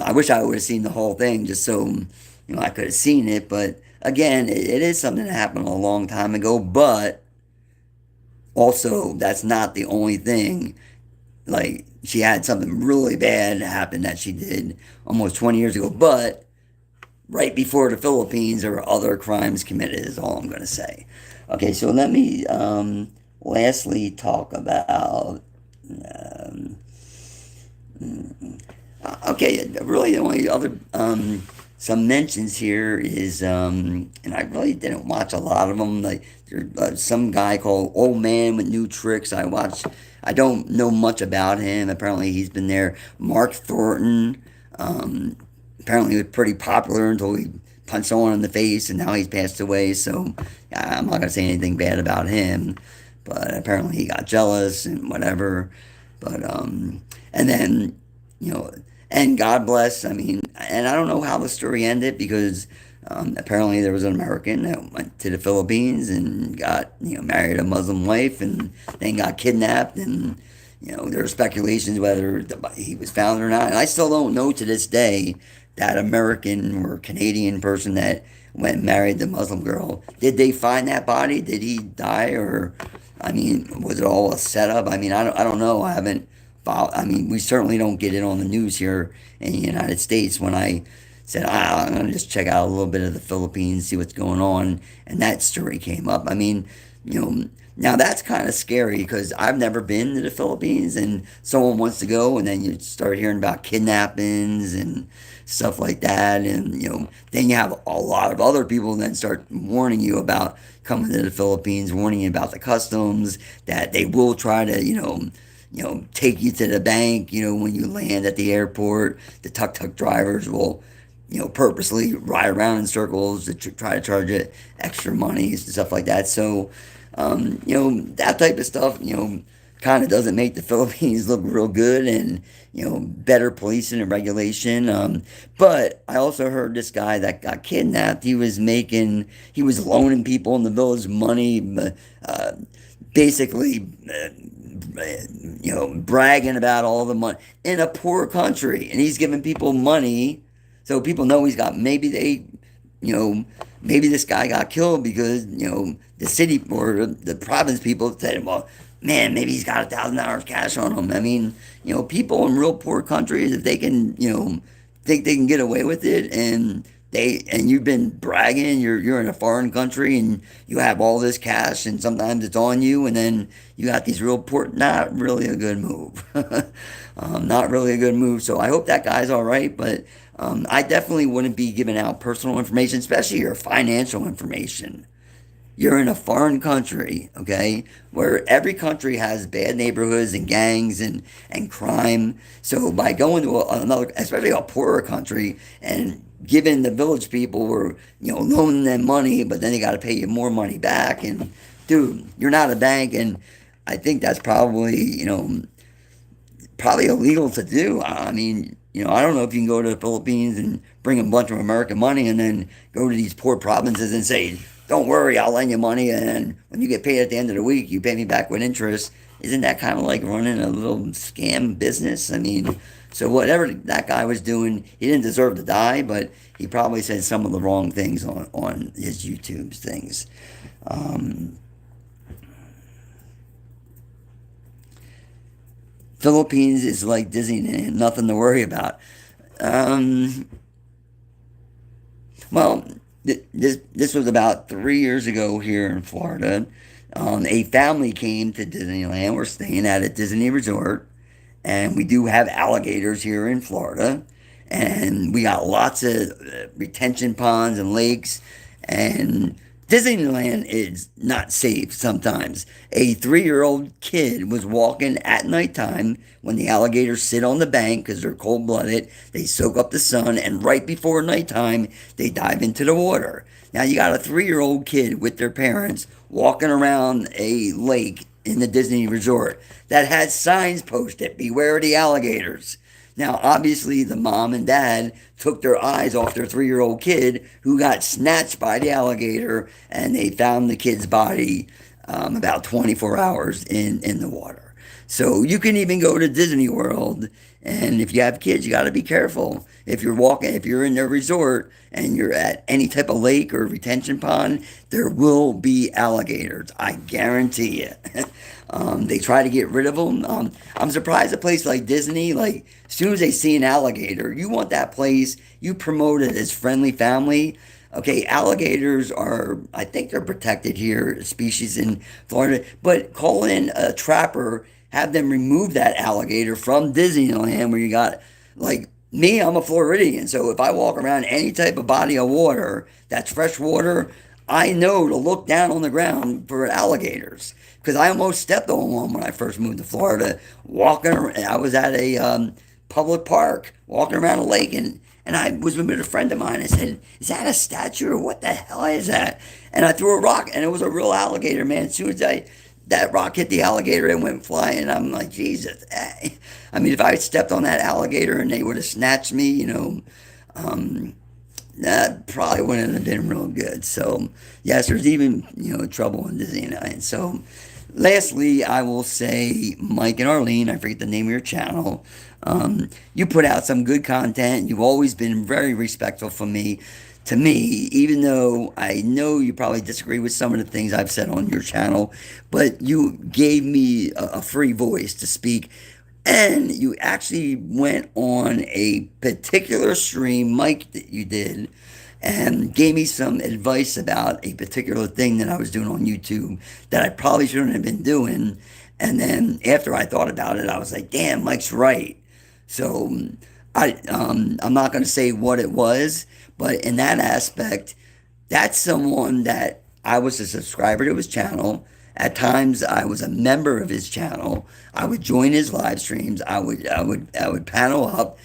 I wish I would have seen the whole thing just so I could have seen it. But again, it is something that happened a long time ago. But also, that's not the only thing. Like she had something really bad happen that she did almost 20 years ago. But right before the Philippines, there were other crimes committed, is all I'm going to say. Okay, so let me lastly talk about. Um, okay, really the only other some mentions here is, and I really didn't watch a lot of them. Like there's some guy called Old Man with New Tricks. I watched. I don't know much about him. Apparently, he's been there. Mark Thornton. Um, Apparently, he was pretty popular until he punched someone in the face, and now he's passed away. So I'm not gonna say anything bad about him. But apparently, he got jealous and whatever. But and then you know, and God bless. I mean, and I don't know how the story ended because apparently there was an American that went to the Philippines and got married a Muslim wife and then got kidnapped and there are speculations whether he was found or not. And I still don't know to this day that American or Canadian person that went and married the Muslim girl. Did they find that body? Did he die or? I mean, was it all a setup? I mean, I don't know. I haven't followed. I mean, we certainly don't get it on the news here in the United States. When I said, I'm going to just check out a little bit of the Philippines, see what's going on, and that story came up. I mean, now that's kind of scary because I've never been to the Philippines and someone wants to go, and then you start hearing about kidnappings and stuff like that. And, then you have a lot of other people then start warning you about coming to the Philippines, warning you about the customs, that they will try to, take you to the bank, when you land at the airport. The tuk-tuk drivers will, purposely ride around in circles to try to charge it extra money and stuff like that. So, that type of stuff, kind of doesn't make the Philippines look real good and, better policing and regulation. But I also heard this guy that got kidnapped, he was loaning people in the village money, basically, bragging about all the money in a poor country. And he's giving people money so people know he's got, maybe this guy got killed because, the city or the province people said, well, man, maybe he's got $1,000 cash on him. I mean, people in real poor countries, if they can, think they can get away with it and you've been bragging, you're in a foreign country and you have all this cash and sometimes it's on you and then you got these real poor, not really a good move. Not really a good move. So I hope that guy's all right, but I definitely wouldn't be giving out personal information, especially your financial information. You're in a foreign country, okay, where every country has bad neighborhoods and gangs and crime. So by going to another, especially a poorer country, and giving the village people or loaning them money, but then they got to pay you more money back, and dude, you're not a bank, and I think that's probably illegal to do. I mean, I don't know if you can go to the Philippines and bring a bunch of American money and then go to these poor provinces and say, don't worry, I'll lend you money, and when you get paid at the end of the week, you pay me back with interest. Isn't that kind of like running a little scam business? I mean, so whatever that guy was doing, he didn't deserve to die, but he probably said some of the wrong things on his YouTube things. Um, Philippines is like Disneyland, nothing to worry about. Um, well, this was about 3 years ago here in Florida. A family came to Disneyland. We're staying at a Disney resort, and we do have alligators here in Florida, and we got lots of retention ponds and lakes, and Disneyland is not safe sometimes. A 3-year-old kid was walking at nighttime when the alligators sit on the bank because they're cold blooded. They soak up the sun, and right before nighttime, they dive into the water. Now, you got a 3-year-old kid with their parents walking around a lake in the Disney resort that had signs posted, beware the alligators. Now, obviously, the mom and dad took their eyes off their 3-year-old kid who got snatched by the alligator, and they found the kid's body about 24 hours in the water. So you can even go to Disney World, and if you have kids, you got to be careful. If you're in a resort and you're at any type of lake or retention pond, there will be alligators. I guarantee you. They try to get rid of them. I'm surprised a place like Disney, like as soon as they see an alligator, you want that place, you promote it as friendly family. Okay, alligators are, I think they're protected here, species in Florida, but call in a trapper, have them remove that alligator from Disneyland where you got, like, me, I'm a Floridian, so if I walk around any type of body of water that's fresh water, I know to look down on the ground for alligators because I almost stepped on one when I first moved to Florida. Walking around, I was at a public park, walking around a lake, and I was with a friend of mine. I said, "Is that a statue or what the hell is that?" And I threw a rock, and it was a real alligator, man. As soon as that rock hit the alligator, it went flying. I'm like, Jesus. I mean, if I had stepped on that alligator and they would have snatched me, um, that probably wouldn't have been real good. So, yes, there's even, trouble in Disneyland. So, lastly, I will say, Mike and Arlene, I forget the name of your channel. You put out some good content. You've always been very respectful to me, even though I know you probably disagree with some of the things I've said on your channel, but you gave me a free voice to speak. And you actually went on a particular stream, Mike, that you did, and gave me some advice about a particular thing that I was doing on YouTube that I probably shouldn't have been doing. And then after I thought about it, I was like, damn, Mike's right. So I'm not going to say what it was, but in that aspect, that's someone that I was a subscriber to his channel. At times, I was a member of his channel. I would join his live streams. I would panel up,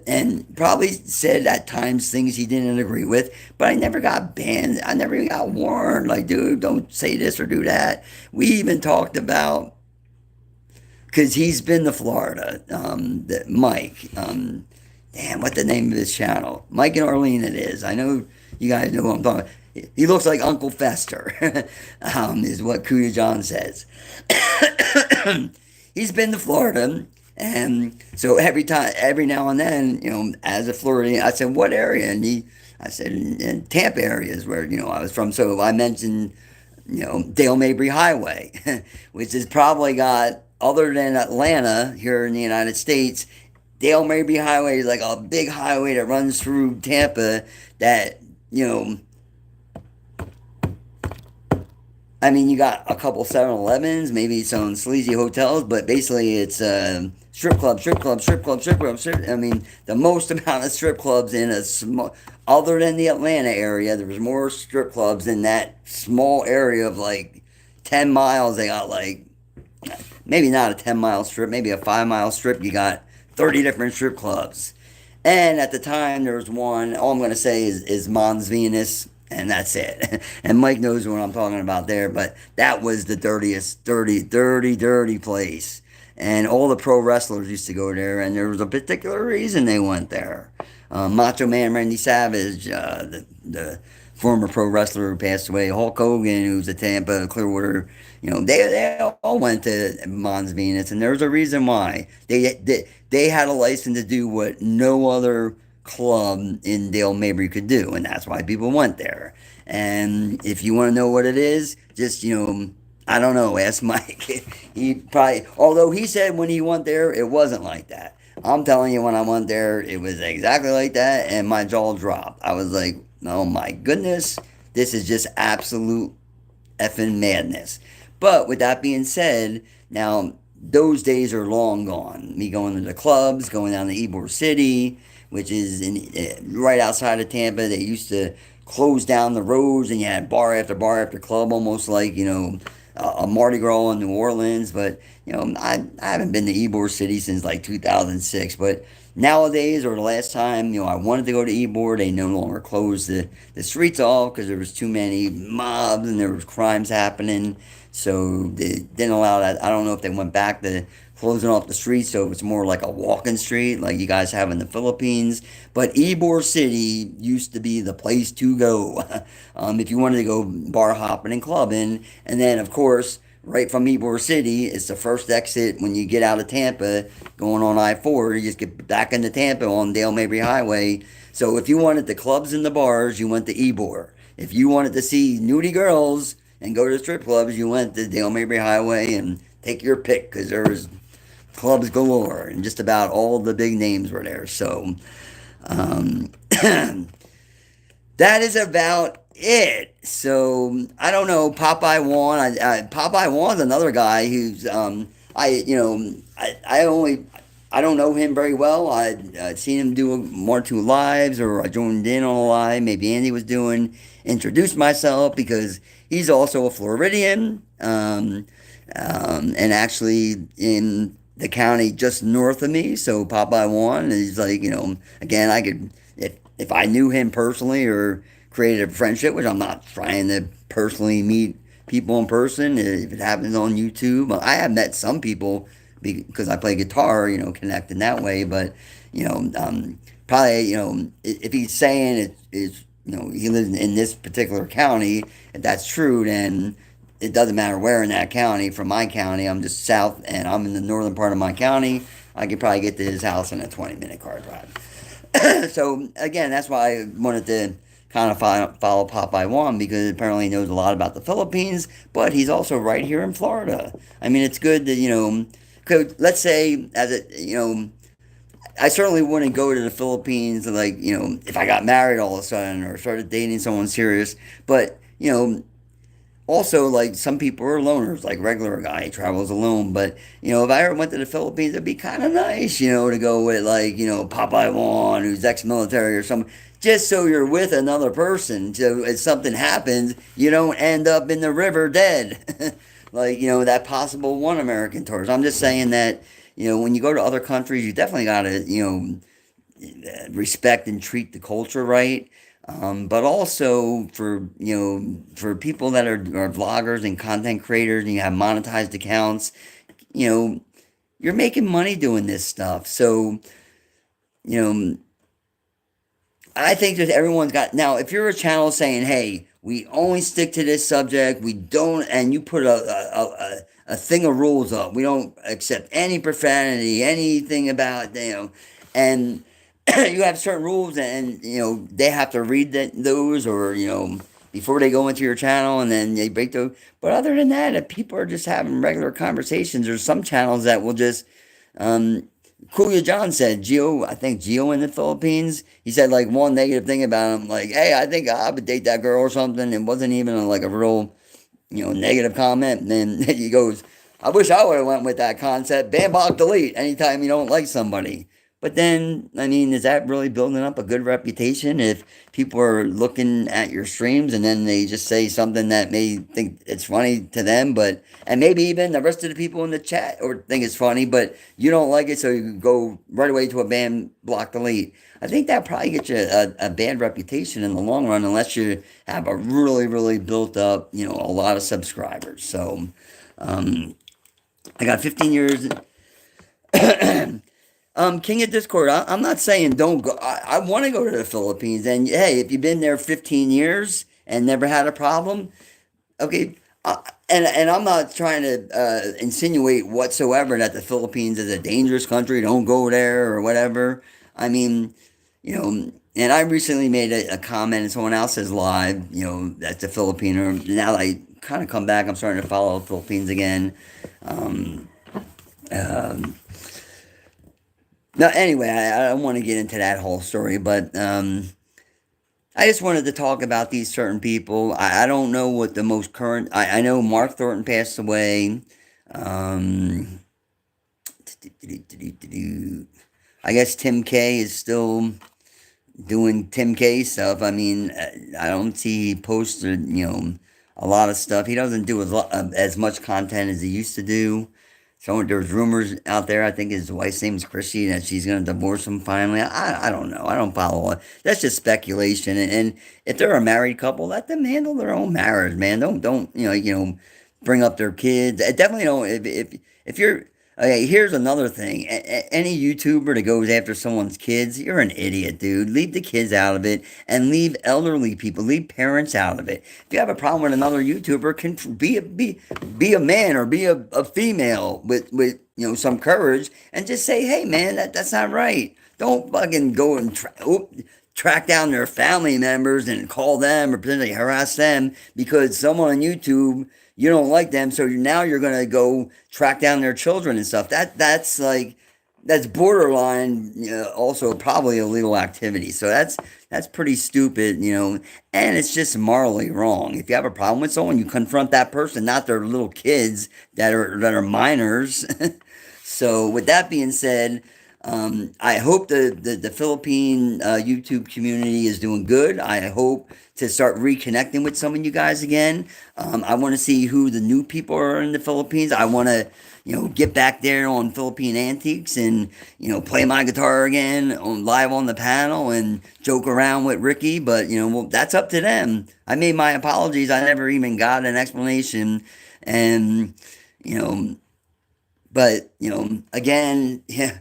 and probably said at times things he didn't agree with. But I never got banned. I never even got warned. Like, dude, don't say this or do that. We even talked about because he's been to Florida. Mike. Damn, what the name of his channel? Mike and Arlene, it is. I know you guys know what I'm talking about. He looks like Uncle Fester, is what Kuya John says. He's been to Florida, and so every now and then, as a Floridian, I said, "What area?" And I said, in Tampa area is where I was from. So I mentioned, Dale Mabry Highway, which has probably got, other than Atlanta here in the United States, Dale Mabry Highway is like a big highway that runs through Tampa that, I mean, you got a couple 7-Elevens, maybe some sleazy hotels, but basically it's strip club, strip club, strip club, strip club, I mean, the most amount of strip clubs in a small, other than the Atlanta area, there was more strip clubs in that small area of like 10 miles. They got like, maybe not a 10-mile strip, maybe a 5-mile strip. You got 30 different strip clubs. And at the time, there was one, all I'm going to say is Mons Venus, and that's it. And Mike knows what I'm talking about there, but that was the dirtiest, dirty place. And all the pro wrestlers used to go there, and there was a particular reason they went there. Macho Man Randy Savage, the former pro wrestler who passed away, Hulk Hogan, who's a Tampa, Clearwater, they all went to Mons Venus, and there's a reason why. They had a license to do what no other club in Dale Mabry could do, and that's why people went there. And if you want to know what it is, just, I don't know, ask Mike. He probably, although he said when he went there, it wasn't like that. I'm telling you, when I went there, it was exactly like that, and my jaw dropped. I was like, oh my goodness, this is just absolute effing madness. But with that being said, now those days are long gone. Me going to the clubs, going down to Ybor City, which is right outside of Tampa. They used to close down the roads, and you had bar after club, almost like, a Mardi Gras in New Orleans. But, I haven't been to Ybor City since like 2006. But nowadays, or the last time, I wanted to go to Ybor, they no longer closed the streets off because there was too many mobs and there was crimes happening. So they didn't allow that. I don't know if they went back to closing off the street, so it's more like a walking street, like you guys have in the Philippines. But Ybor City used to be the place to go if you wanted to go bar hopping and clubbing. And then, of course, right from Ybor City, it's the first exit when you get out of Tampa, going on I-4. You just get back into Tampa on Dale Mabry Highway. So if you wanted the clubs and the bars, you went to Ybor. If you wanted to see nudie girls and go to strip clubs, you went to Dale Mabry Highway and take your pick because there was clubs galore and just about all the big names were there. So um, that is about it. So I don't know Popeye Juan. Popeye Juan's another guy who's I don't know him very well. I'd seen him do one or two lives, or I joined in on a live. Maybe Andy was doing. Introduced myself because he's also a Floridian, and actually in the county just north of me. So Popeye Juan is like, again, I could if I knew him personally or created a friendship, which I'm not trying to personally meet people in person. If it happens on YouTube, I have met some people because I play guitar, connect in that way. But probably, if he's saying he lives in this particular county, if that's true, then it doesn't matter where in that county. From my county, I'm just south, and I'm in the northern part of my county. I could probably get to his house in a 20-minute car drive. So again, that's why I wanted to kind of follow Popeye Juan, because apparently he knows a lot about the Philippines, but he's also right here in Florida. I mean, it's good that, let's say, I certainly wouldn't go to the Philippines, like, if I got married all of a sudden or started dating someone serious. But, also, like, some people are loners, like regular guy travels alone. But, if I ever went to the Philippines, it'd be kind of nice, to go with, like, Popeye Juan, who's ex-military or something, just so you're with another person. So if something happens, you don't end up in the river dead. Like, that possible one American tourist. I'm just saying that, when you go to other countries, you definitely got to, respect and treat the culture right. But also for people that are vloggers and content creators, and you have monetized accounts, you know, you're making money doing this stuff. So, you know, I think that everyone's got, now, if you're a channel saying, hey, we only stick to this subject, we don't, and you put a thing of rules up, we don't accept any profanity, anything about, and you have certain rules, and they have to read those, or before they go into your channel, and then they break those. But other than that, if people are just having regular conversations, there's some channels that will just, um Kuya John said, I think Geo in the Philippines, he said like one negative thing about him, like, hey, I think I would date that girl or something. It wasn't even like a real, negative comment. And then he goes, I wish I would have went with that concept. Ban, block, delete anytime you don't like somebody. But then, I mean, is that really building up a good reputation if people are looking at your streams and then they just say something that may think it's funny to them, but and maybe even the rest of the people in the chat or think it's funny, but you don't like it, so you go right away to a ban, block, delete. I think that probably gets you a bad reputation in the long run, unless you have a really, really built up, a lot of subscribers. So, I got 15 years. King of Discord, I'm not saying don't go. I want to go to the Philippines. And hey, if you've been there 15 years and never had a problem, okay. And I'm not trying to insinuate whatsoever that the Philippines is a dangerous country. Don't go there or whatever. I mean, and I recently made a comment in someone else's live, that's a Filipino. Now that I kind of come back, I'm starting to follow the Philippines again. Um, um, No, anyway, I don't want to get into that whole story, but I just wanted to talk about these certain people. I don't know what the most current. I know Mark Thornton passed away. Um, I guess Tim K is still doing Tim K stuff. I mean, I don't see he posted, a lot of stuff. He doesn't do as much content as he used to do. So there's rumors out there. I think his wife's name is Chrissy, that she's going to divorce him finally. I don't know. I don't follow it. That's just speculation. And if they're a married couple, let them handle their own marriage, man. Don't bring up their kids. I definitely don't. If you're Okay, here's another thing. Any YouTuber that goes after someone's kids, you're an idiot, dude. Leave the kids out of it and leave elderly people, leave parents out of it. If you have a problem with another YouTuber, can be a man or be a female with some courage and just say, hey man, that's not right. Don't fucking go and track down their family members and call them or potentially harass them because someone on YouTube you don't like them, so now you're gonna go track down their children and stuff. That's borderline, also probably illegal activity. So that's pretty stupid, and it's just morally wrong. If you have a problem with someone, you confront that person, not their little kids that are minors. So with that being said, I hope the Philippine YouTube community is doing good. I hope to start reconnecting with some of you guys again. I want to see who the new people are in the Philippines. I want to, get back there on Philippine Antiques and, play my guitar again live on the panel and joke around with Ricky. But, well, that's up to them. I made my apologies. I never even got an explanation. And, you know, but, again, yeah,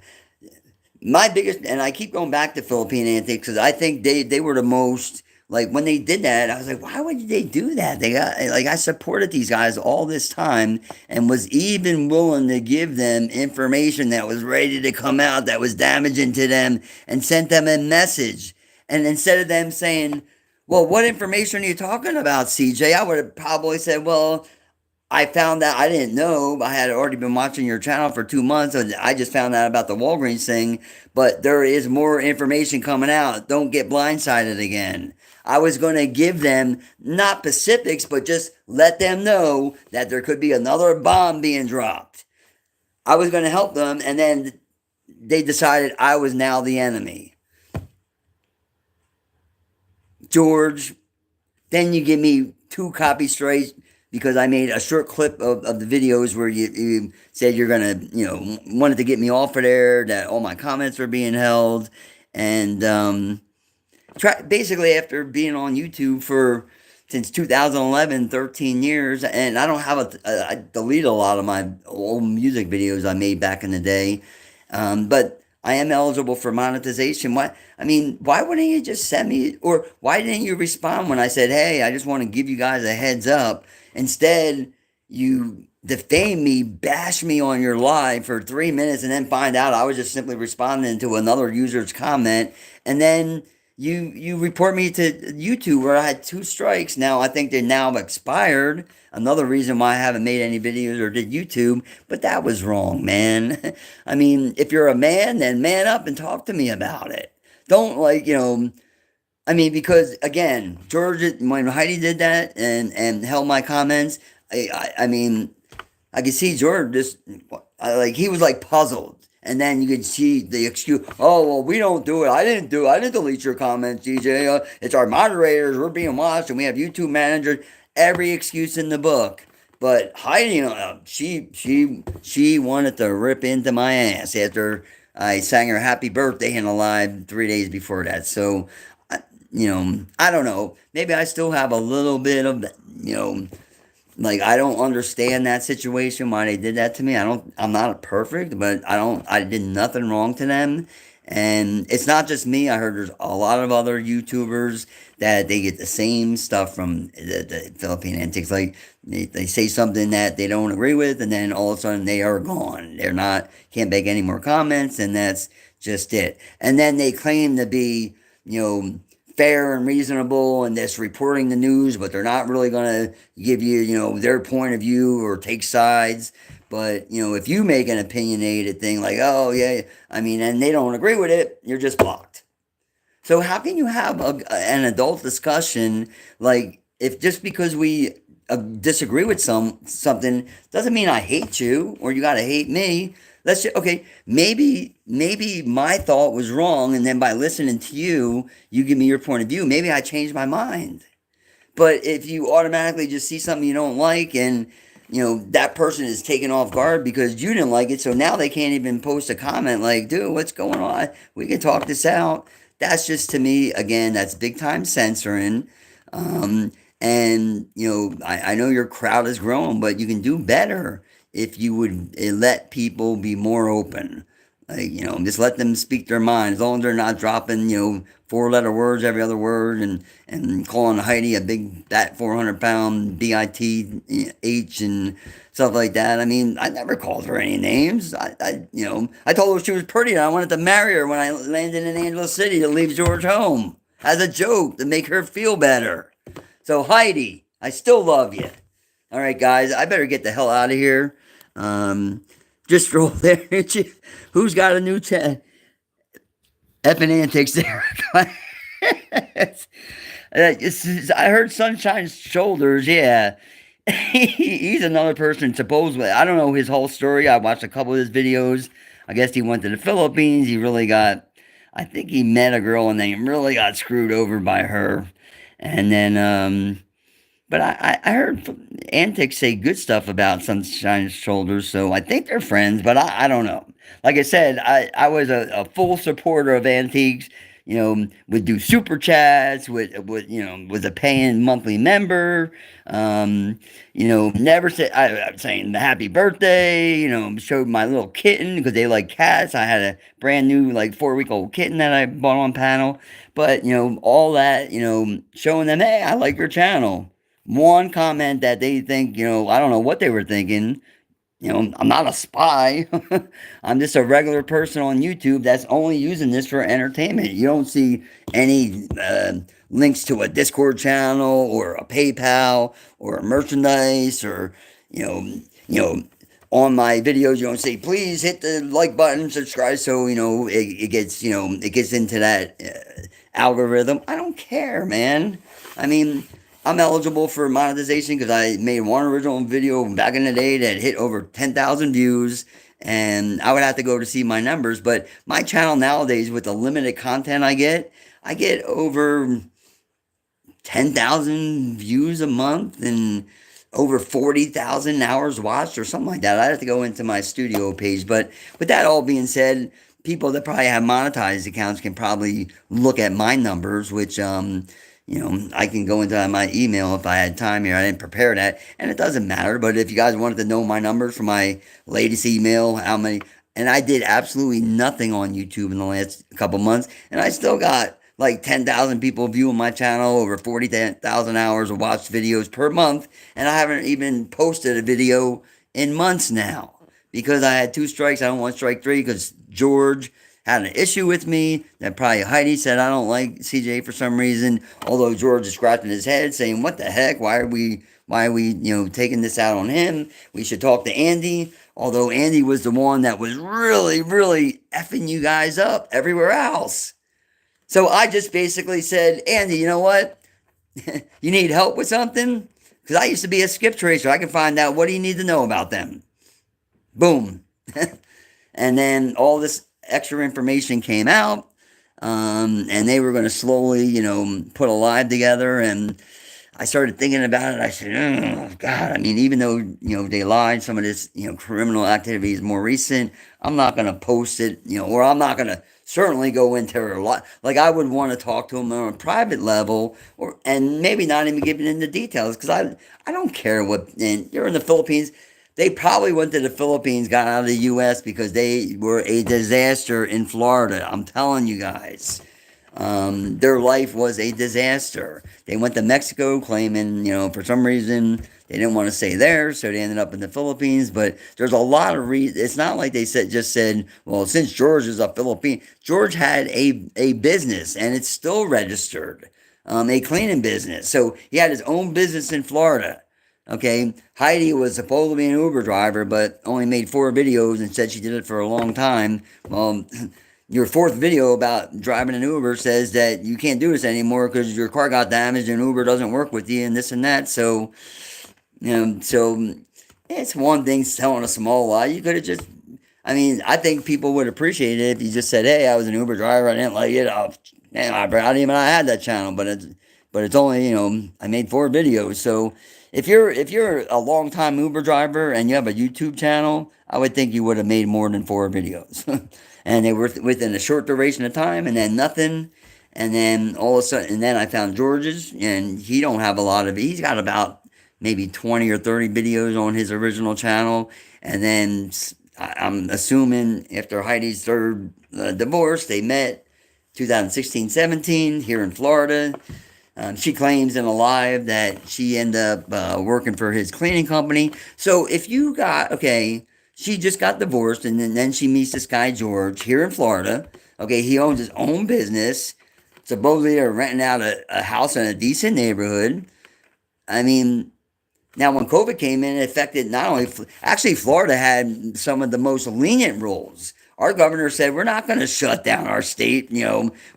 my biggest, and I keep going back to Philippine Antics because I think they were the most, like when they did that, I was like, why would they do that? They got, like, I supported these guys all this time and was even willing to give them information that was ready to come out that was damaging to them and sent them a message. And instead of them saying, well, what information are you talking about, CJ? I would have probably said, well, I found out, I didn't know. I had already been watching your channel for 2 months, and I just found out about the Walgreens thing. But there is more information coming out. Don't get blindsided again. I was going to give them not specifics, but just let them know that there could be another bomb being dropped. I was going to help them, and then they decided I was now the enemy. George, then you give me two copy straight because I made a short clip of the videos where you said you're gonna, wanted to get me off of there, that all my comments were being held, and basically after being on YouTube for since 2011, 13 years, and I don't have I deleted a lot of my old music videos I made back in the day, but I am eligible for monetization. Why wouldn't you just send me, or why didn't you respond when I said, hey, I just want to give you guys a heads up? Instead, you defame me, bash me on your live for 3 minutes, and then find out I was just simply responding to another user's comment, and then you report me to YouTube where I had two strikes. Now I think they now have expired. Another reason why I haven't made any videos or did YouTube, but that was wrong, man. I mean, if you're a man, then man up and talk to me about it. Don't because again, George, when Heidi did that and held my comments, I mean, I could see George just like he was like puzzled. And then you could see the excuse, oh, well, we don't do it. I didn't do it. I didn't delete your comments, DJ. It's our moderators. We're being watched, and we have YouTube managers. Every excuse in the book. But Heidi, she wanted to rip into my ass after I sang her happy birthday in a live 3 days before that. So, I don't know. Maybe I still have a little bit of, like I don't understand that situation why they did that to me. I'm not perfect, but I did nothing wrong to them. And it's not just me. I heard there's a lot of other YouTubers that they get the same stuff from the Philippine Antics. Like they say something that they don't agree with, and then all of a sudden they are gone. Can't make any more comments, and that's just it. And then they claim to be, fair and reasonable and this reporting the news, but they're not really going to give you, their point of view or take sides. But, if you make an opinionated thing like, oh, yeah, and they don't agree with it, you're just blocked. So how can you have an adult discussion, like, if just because we disagree with something doesn't mean I hate you or you got to hate me. Let's just, okay, maybe my thought was wrong, and then by listening to you, you give me your point of view. Maybe I changed my mind. But if you automatically just see something you don't like, and that person is taken off guard because you didn't like it, so now they can't even post a comment like, dude, what's going on? We can talk this out. That's just, to me, again, that's big time censoring. And I know your crowd is growing, but you can do better. if you would let people be more open. Like, just let them speak their mind as long as they're not dropping, four-letter words every other word, and calling Heidi a big, fat, 400-pound bitch and stuff like that. I mean, I never called her any names. I told her she was pretty and I wanted to marry her when I landed in Angela City to leave George home as a joke to make her feel better. So, Heidi, I still love you. All right, guys, I better get the hell out of here. Just roll there. Who's got a new chat? Effing antics there. I heard Sunshine's shoulders. Yeah, he's another person. Supposedly, I don't know his whole story. I watched a couple of his videos. I guess he went to the Philippines. He really got. I think he met a girl and then really got screwed over by her. And then, but I heard Antics say good stuff about Sunshine's shoulders, so I think they're friends, but I don't know. Like I said, I was a full supporter of Antiques. Would do super chats, was a paying monthly member. Never said I'm saying the happy birthday. Showed my little kitten because they like cats. I had a brand new like 4-week-old kitten that I bought on panel. But all that, showing them, hey, I like your channel. One comment that they think, I don't know what they were thinking. I'm not a spy. I'm just a regular person on YouTube that's only using this for entertainment. You don't see any links to a Discord channel or a PayPal or a merchandise or you know you know on my videos. You don't say please hit the like button, subscribe, so it gets into that algorithm. I don't care, man. I mean, I'm eligible for monetization because I made one original video back in the day that hit over 10,000 views, and I would have to go to see my numbers. But my channel nowadays, with the limited content I get over 10,000 views a month and over 40,000 hours watched or something like that. I'd have to go into my studio page. But with that all being said, people that probably have monetized accounts can probably look at my numbers, which I can go into my email if I had time here. I didn't prepare that, and it doesn't matter. But if you guys wanted to know my numbers for my latest email, how many, and I did absolutely nothing on YouTube in the last couple months, and I still got like 10,000 people viewing my channel, over 40,000 hours of watched videos per month, and I haven't even posted a video in months now because I had 2 strikes. I don't want strike 3 because George had an issue with me that probably Heidi said I don't like CJ for some reason. Although George is scratching his head saying, "What the heck? Why are we taking this out on him? We should talk to Andy." Although Andy was the one that was really, really effing you guys up everywhere else. So I just basically said, Andy, you know what? You need help with something? Because I used to be a skip tracer. I can find out what do you need to know about them. Boom. And then all this extra information came out, and they were going to slowly, put a live together. And I started thinking about it. I said, oh, God, I mean, even though, they lied, some of this, criminal activity is more recent, I'm not going to post it, or I'm not going to certainly go into a lot. Like, I would want to talk to them on a private level, and maybe not even give it into details, because I don't care what, and you're in the Philippines. They probably went to the Philippines, got out of the U.S. because they were a disaster in Florida. I'm telling you guys. Their life was a disaster. They went to Mexico claiming, for some reason they didn't want to stay there, so they ended up in the Philippines. But there's a lot of reasons. It's not like they just said, well, since George is a Philippine, George had a business and it's still registered, a cleaning business. So he had his own business in Florida. Okay, Heidi was supposed to be an Uber driver, but only made 4 videos and said she did it for a long time. Well, your 4th video about driving an Uber says that you can't do this anymore because your car got damaged and Uber doesn't work with you and this and that. So, it's one thing telling a small lie. You could have just, I think people would appreciate it if you just said, hey, I was an Uber driver, I didn't like it. I didn't even know I had that channel, but it's only, I made 4 videos. So if you're a long time Uber driver and you have a YouTube channel, I would think you would have made more than 4 videos. And they were within a short duration of time, and then nothing, and then all of a sudden, and then I found George's, and he don't have a lot of. He's got about maybe 20 or 30 videos on his original channel. And then I'm assuming after Heidi's third divorce, they met 2016 17 here in Florida. She claims in a live that she ended up working for his cleaning company. So if you got, okay, she just got divorced and then she meets this guy, George, here in Florida. Okay, he owns his own business. Supposedly they're renting out a house in a decent neighborhood. I mean, now when COVID came in, it affected not only, actually, Florida had some of the most lenient rules. Our governor said, we're not going to shut down our state.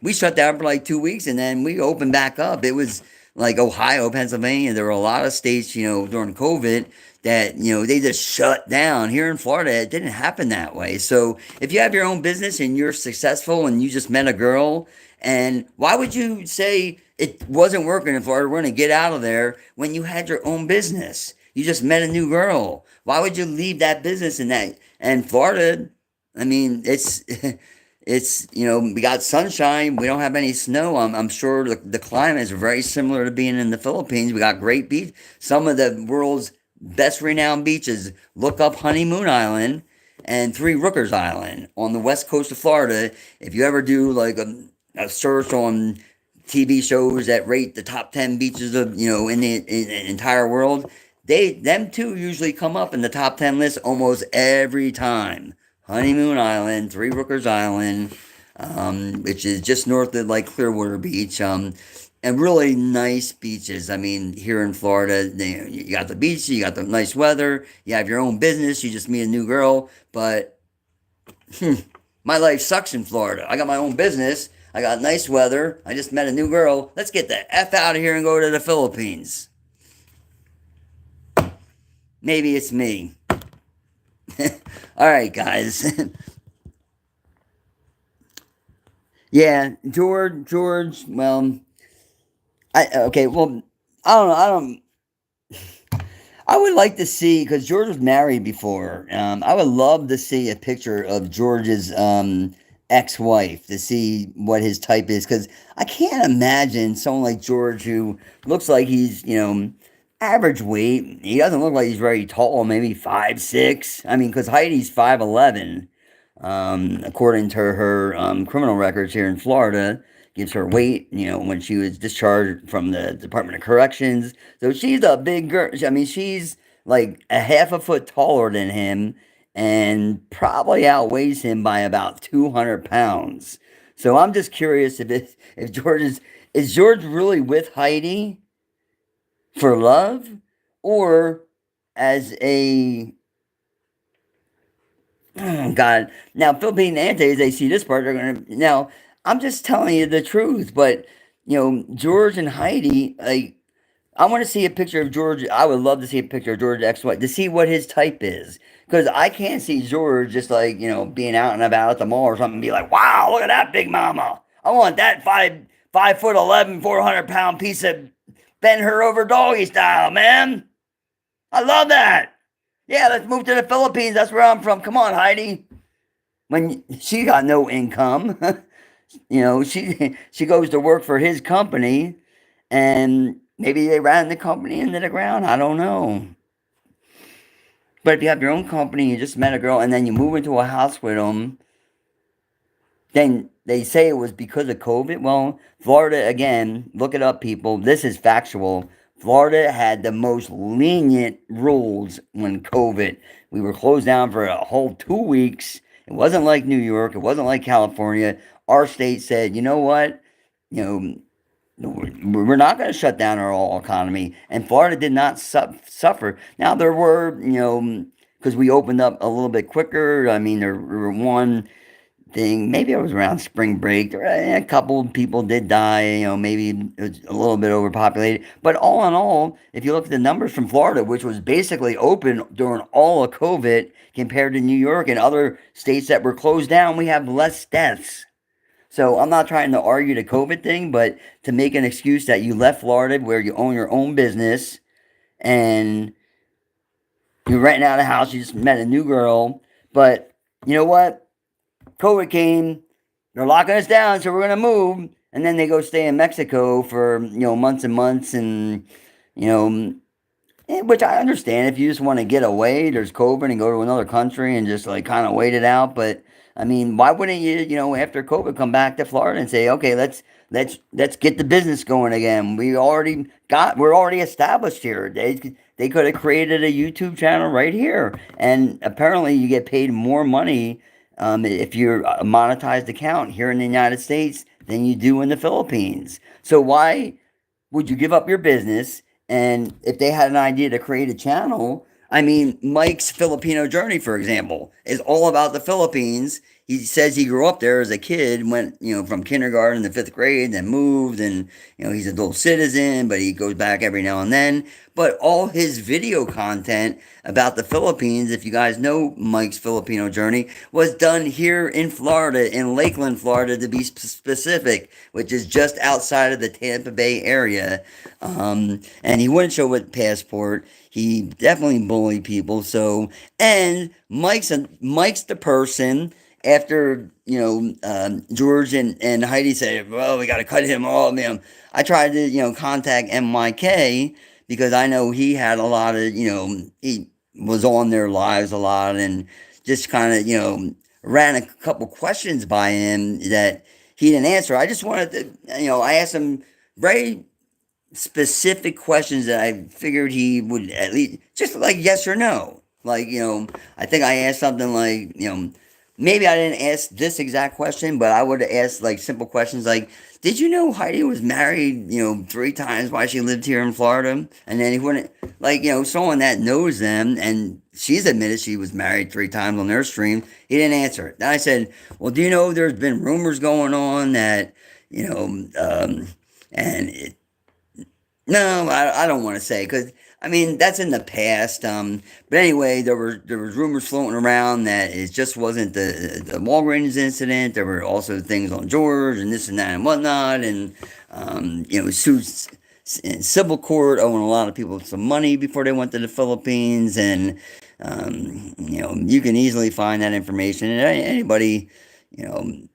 We shut down for like 2 weeks and then we opened back up. It was like Ohio, Pennsylvania. There were a lot of states, during COVID that, they just shut down. Here in Florida, it didn't happen that way. So if you have your own business and you're successful and you just met a girl, and why would you say it wasn't working in Florida? We're going to get out of there when you had your own business. You just met a new girl. Why would you leave that business in that? And Florida, I mean, it's we got sunshine. We don't have any snow. I'm sure the climate is very similar to being in the Philippines. We got great beach. Some of the world's best renowned beaches. Look up Honeymoon Island and Three Rookers Island on the west coast of Florida. If you ever do like a search on TV shows that rate the top 10 beaches of in the entire world, them two usually come up in the top 10 list almost every time. Honeymoon Island, Three Rookers Island, which is just north of like Clearwater Beach, and really nice beaches. I mean, here in Florida, you got the beach, you got the nice weather, you have your own business, you just meet a new girl, but my life sucks in Florida. I got my own business. I got nice weather. I just met a new girl. Let's get the F out of here and go to the Philippines. Maybe it's me. All right, guys. Yeah, George. Well, okay. Well, I don't know. I would like to see because George was married before. I would love to see a picture of George's ex-wife to see what his type is because I can't imagine someone like George who looks like he's average weight. He doesn't look like he's very tall, maybe 5'6". I mean, because Heidi's 5'11", according to her criminal records here in Florida. Gives her weight, when she was discharged from the Department of Corrections. So she's a big girl. I mean, she's like a half a foot taller than him and probably outweighs him by about 200 pounds. So I'm just curious if is George really with Heidi for love or as a oh God. Now Philippine Antes, they see this part, they're gonna now I'm just telling you the truth, but George and Heidi, like I want to see a picture of George. I would love to see a picture of George ex-wife to see what his type is. Because I can't see George just like, being out and about at the mall or something and be like, wow, look at that big mama. I want that 5'11", 400 pound piece of bend her over doggy style, man. I love that. Yeah, let's move to the Philippines. That's where I'm from. Come on, Heidi. When she got no income, she goes to work for his company, and maybe they ran the company into the ground. I don't know. But if you have your own company, you just met a girl, and then you move into a house with them, then they say it was because of COVID. Well, Florida, again, look it up, people. This is factual. Florida had the most lenient rules when COVID. We were closed down for a whole 2 weeks. It wasn't like New York. It wasn't like California. Our state said, you know what? You know, we're not going to shut down our whole economy. And Florida did not suffer. Now, there were, because we opened up a little bit quicker. I mean, there were one thing. Maybe it was around spring break. A couple people did die. Maybe it was a little bit overpopulated. But all in all, if you look at the numbers from Florida, which was basically open during all of COVID, compared to New York and other states that were closed down, we have less deaths. So I'm not trying to argue the COVID thing, but to make an excuse that you left Florida where you own your own business and you're renting out a house, you just met a new girl, but you know what? COVID came, they're locking us down, so we're gonna move, and then they go stay in Mexico for months and months, and you know Which I understand if you just want to get away, there's COVID and go to another country and just like kind of wait it out. But I mean, why wouldn't you, after COVID, come back to Florida and say, okay, let's get the business going again. We're already established here. They could have created a YouTube channel right here, and apparently you get paid more money if you're a monetized account here in the United States than you do in the Philippines. So why would you give up your business? And if they had an idea to create a channel, I mean, Mike's Filipino Journey, for example, is all about the Philippines. He says he grew up there as a kid, went, from kindergarten to fifth grade, then moved, and, he's a dual citizen, but he goes back every now and then. But all his video content about the Philippines, if you guys know Mike's Filipino Journey, was done here in Florida, in Lakeland, Florida, to be specific, which is just outside of the Tampa Bay area. And he wouldn't show a passport. He definitely bullied people. So, and Mike's the person after George and Heidi said, well, we got to cut him off. I tried to contact MYK because I know he had a lot of he was on their lives a lot and just kind of ran a couple questions by him that he didn't answer. I just wanted to I asked him very specific questions that I figured he would at least just like yes or no. Like, I think I asked something like, maybe I didn't ask this exact question, but I would have asked like simple questions like, did you know Heidi was married, 3 times while she lived here in Florida? And then he wouldn't, like, someone that knows them and she's admitted she was married 3 times on their stream. He didn't answer it. Then I said, well, do you know there's been rumors going on that, and no, I don't want to say because I mean that's in the past. But anyway, there was rumors floating around that it just wasn't the Walgreens incident. There were also things on George and this and that and whatnot, and suits in civil court owing a lot of people some money before they went to the Philippines, and you can easily find that information. And anybody, you know,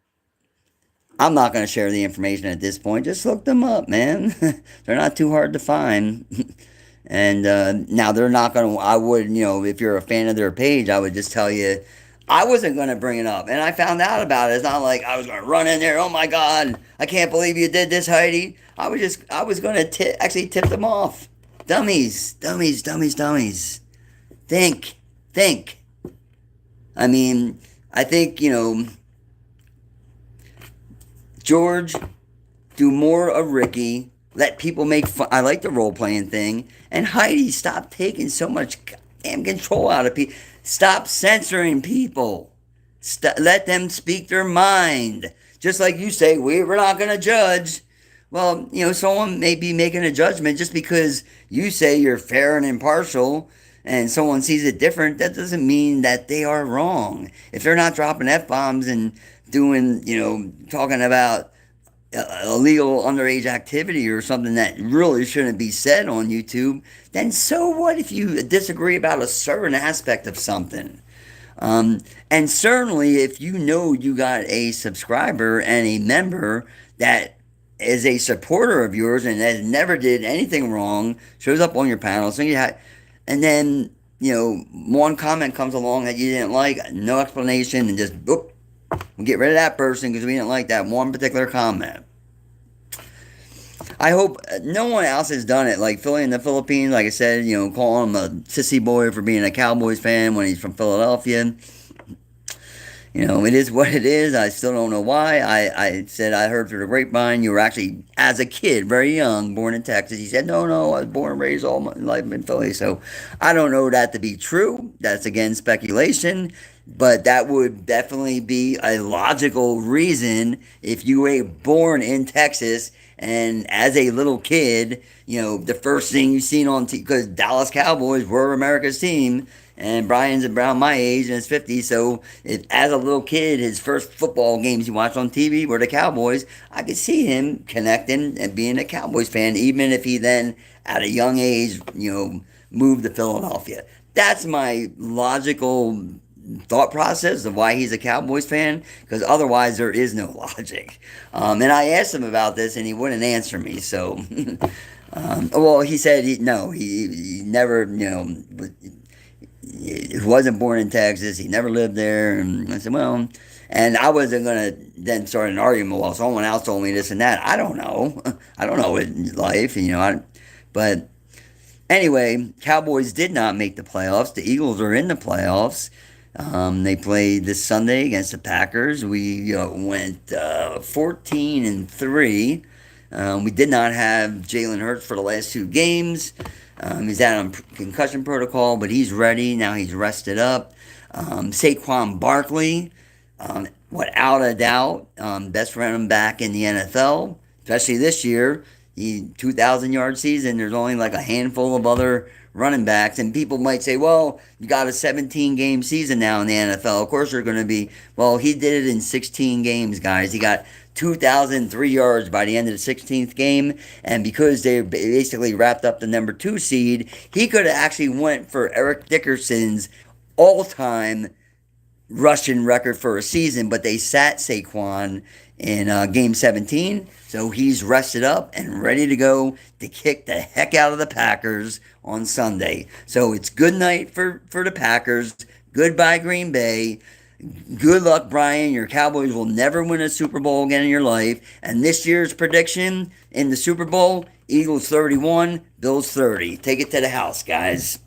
I'm not going to share the information at this point. Just look them up, man. They're not too hard to find. And now they're not going to, I would, if you're a fan of their page, I would just tell you, I wasn't going to bring it up. And I found out about it. It's not like I was going to run in there. Oh my God, I can't believe you did this, Heidi. I was going to actually tip them off. Dummies, dummies, dummies, dummies. Think. I mean, I think, George, do more of Ricky. Let people make fun. I like the role playing thing. And Heidi, stop taking so much damn control out of people. Stop censoring people. Let them speak their mind. Just like you say, we're not going to judge. Well, someone may be making a judgment just because you say you're fair and impartial and someone sees it different. That doesn't mean that they are wrong. If they're not dropping F-bombs and doing, talking about illegal underage activity or something that really shouldn't be said on YouTube, then so what if you disagree about a certain aspect of something? And certainly if you got a subscriber and a member that is a supporter of yours and has never did anything wrong, shows up on your panel, so and then, one comment comes along that you didn't like, no explanation, and just, boop, we'll get rid of that person because we didn't like that one particular comment. I hope no one else has done it. Like Philly in the Philippines, like I said, calling him a sissy boy for being a Cowboys fan when he's from Philadelphia. It is what it is. I still don't know why. I said I heard through the grapevine you were actually, as a kid, very young, born in Texas. He said, no, I was born and raised all my life in Philly. So I don't know that to be true. That's, again, speculation. But that would definitely be a logical reason if you were born in Texas and as a little kid, the first thing you seen on TV, because Dallas Cowboys were America's team, and Brian's around my age in his 50s, so as a little kid, his first football games he watched on TV were the Cowboys. I could see him connecting and being a Cowboys fan, even if he then, at a young age, moved to Philadelphia. That's my logical thought process of why he's a Cowboys fan, because otherwise there is no logic. And I asked him about this, and he wouldn't answer me, so... Well, he said he never, he wasn't born in Texas. He never lived there. And I said, well, and I wasn't gonna then start an argument. Well, someone else told me this and that. I don't know. I don't know in life, but anyway, Cowboys did not make the playoffs. The Eagles are in the playoffs. They played this Sunday against the Packers. We went 14-3. We did not have Jalen Hurts for the last two games. He's out on concussion protocol, but he's ready. Now he's rested up. Saquon Barkley, without a doubt, best running back in the NFL, especially this year. The 2,000-yard season, there's only like a handful of other running backs. And people might say, well, you got a 17-game season now in the NFL. Of course, they're going to be, well, he did it in 16 games, guys. He got 2,003 yards by the end of the 16th game, and because they basically wrapped up the number 2 seed, he could have actually went for Eric Dickerson's all-time rushing record for a season, but they sat Saquon in game 17, so he's rested up and ready to go to kick the heck out of the Packers on Sunday. So it's good night for the Packers. Goodbye, Green Bay. Good luck, Brian. Your Cowboys will never win a Super Bowl again in your life. And this year's prediction in the Super Bowl, Eagles 31, Bills 30. Take it to the house, guys.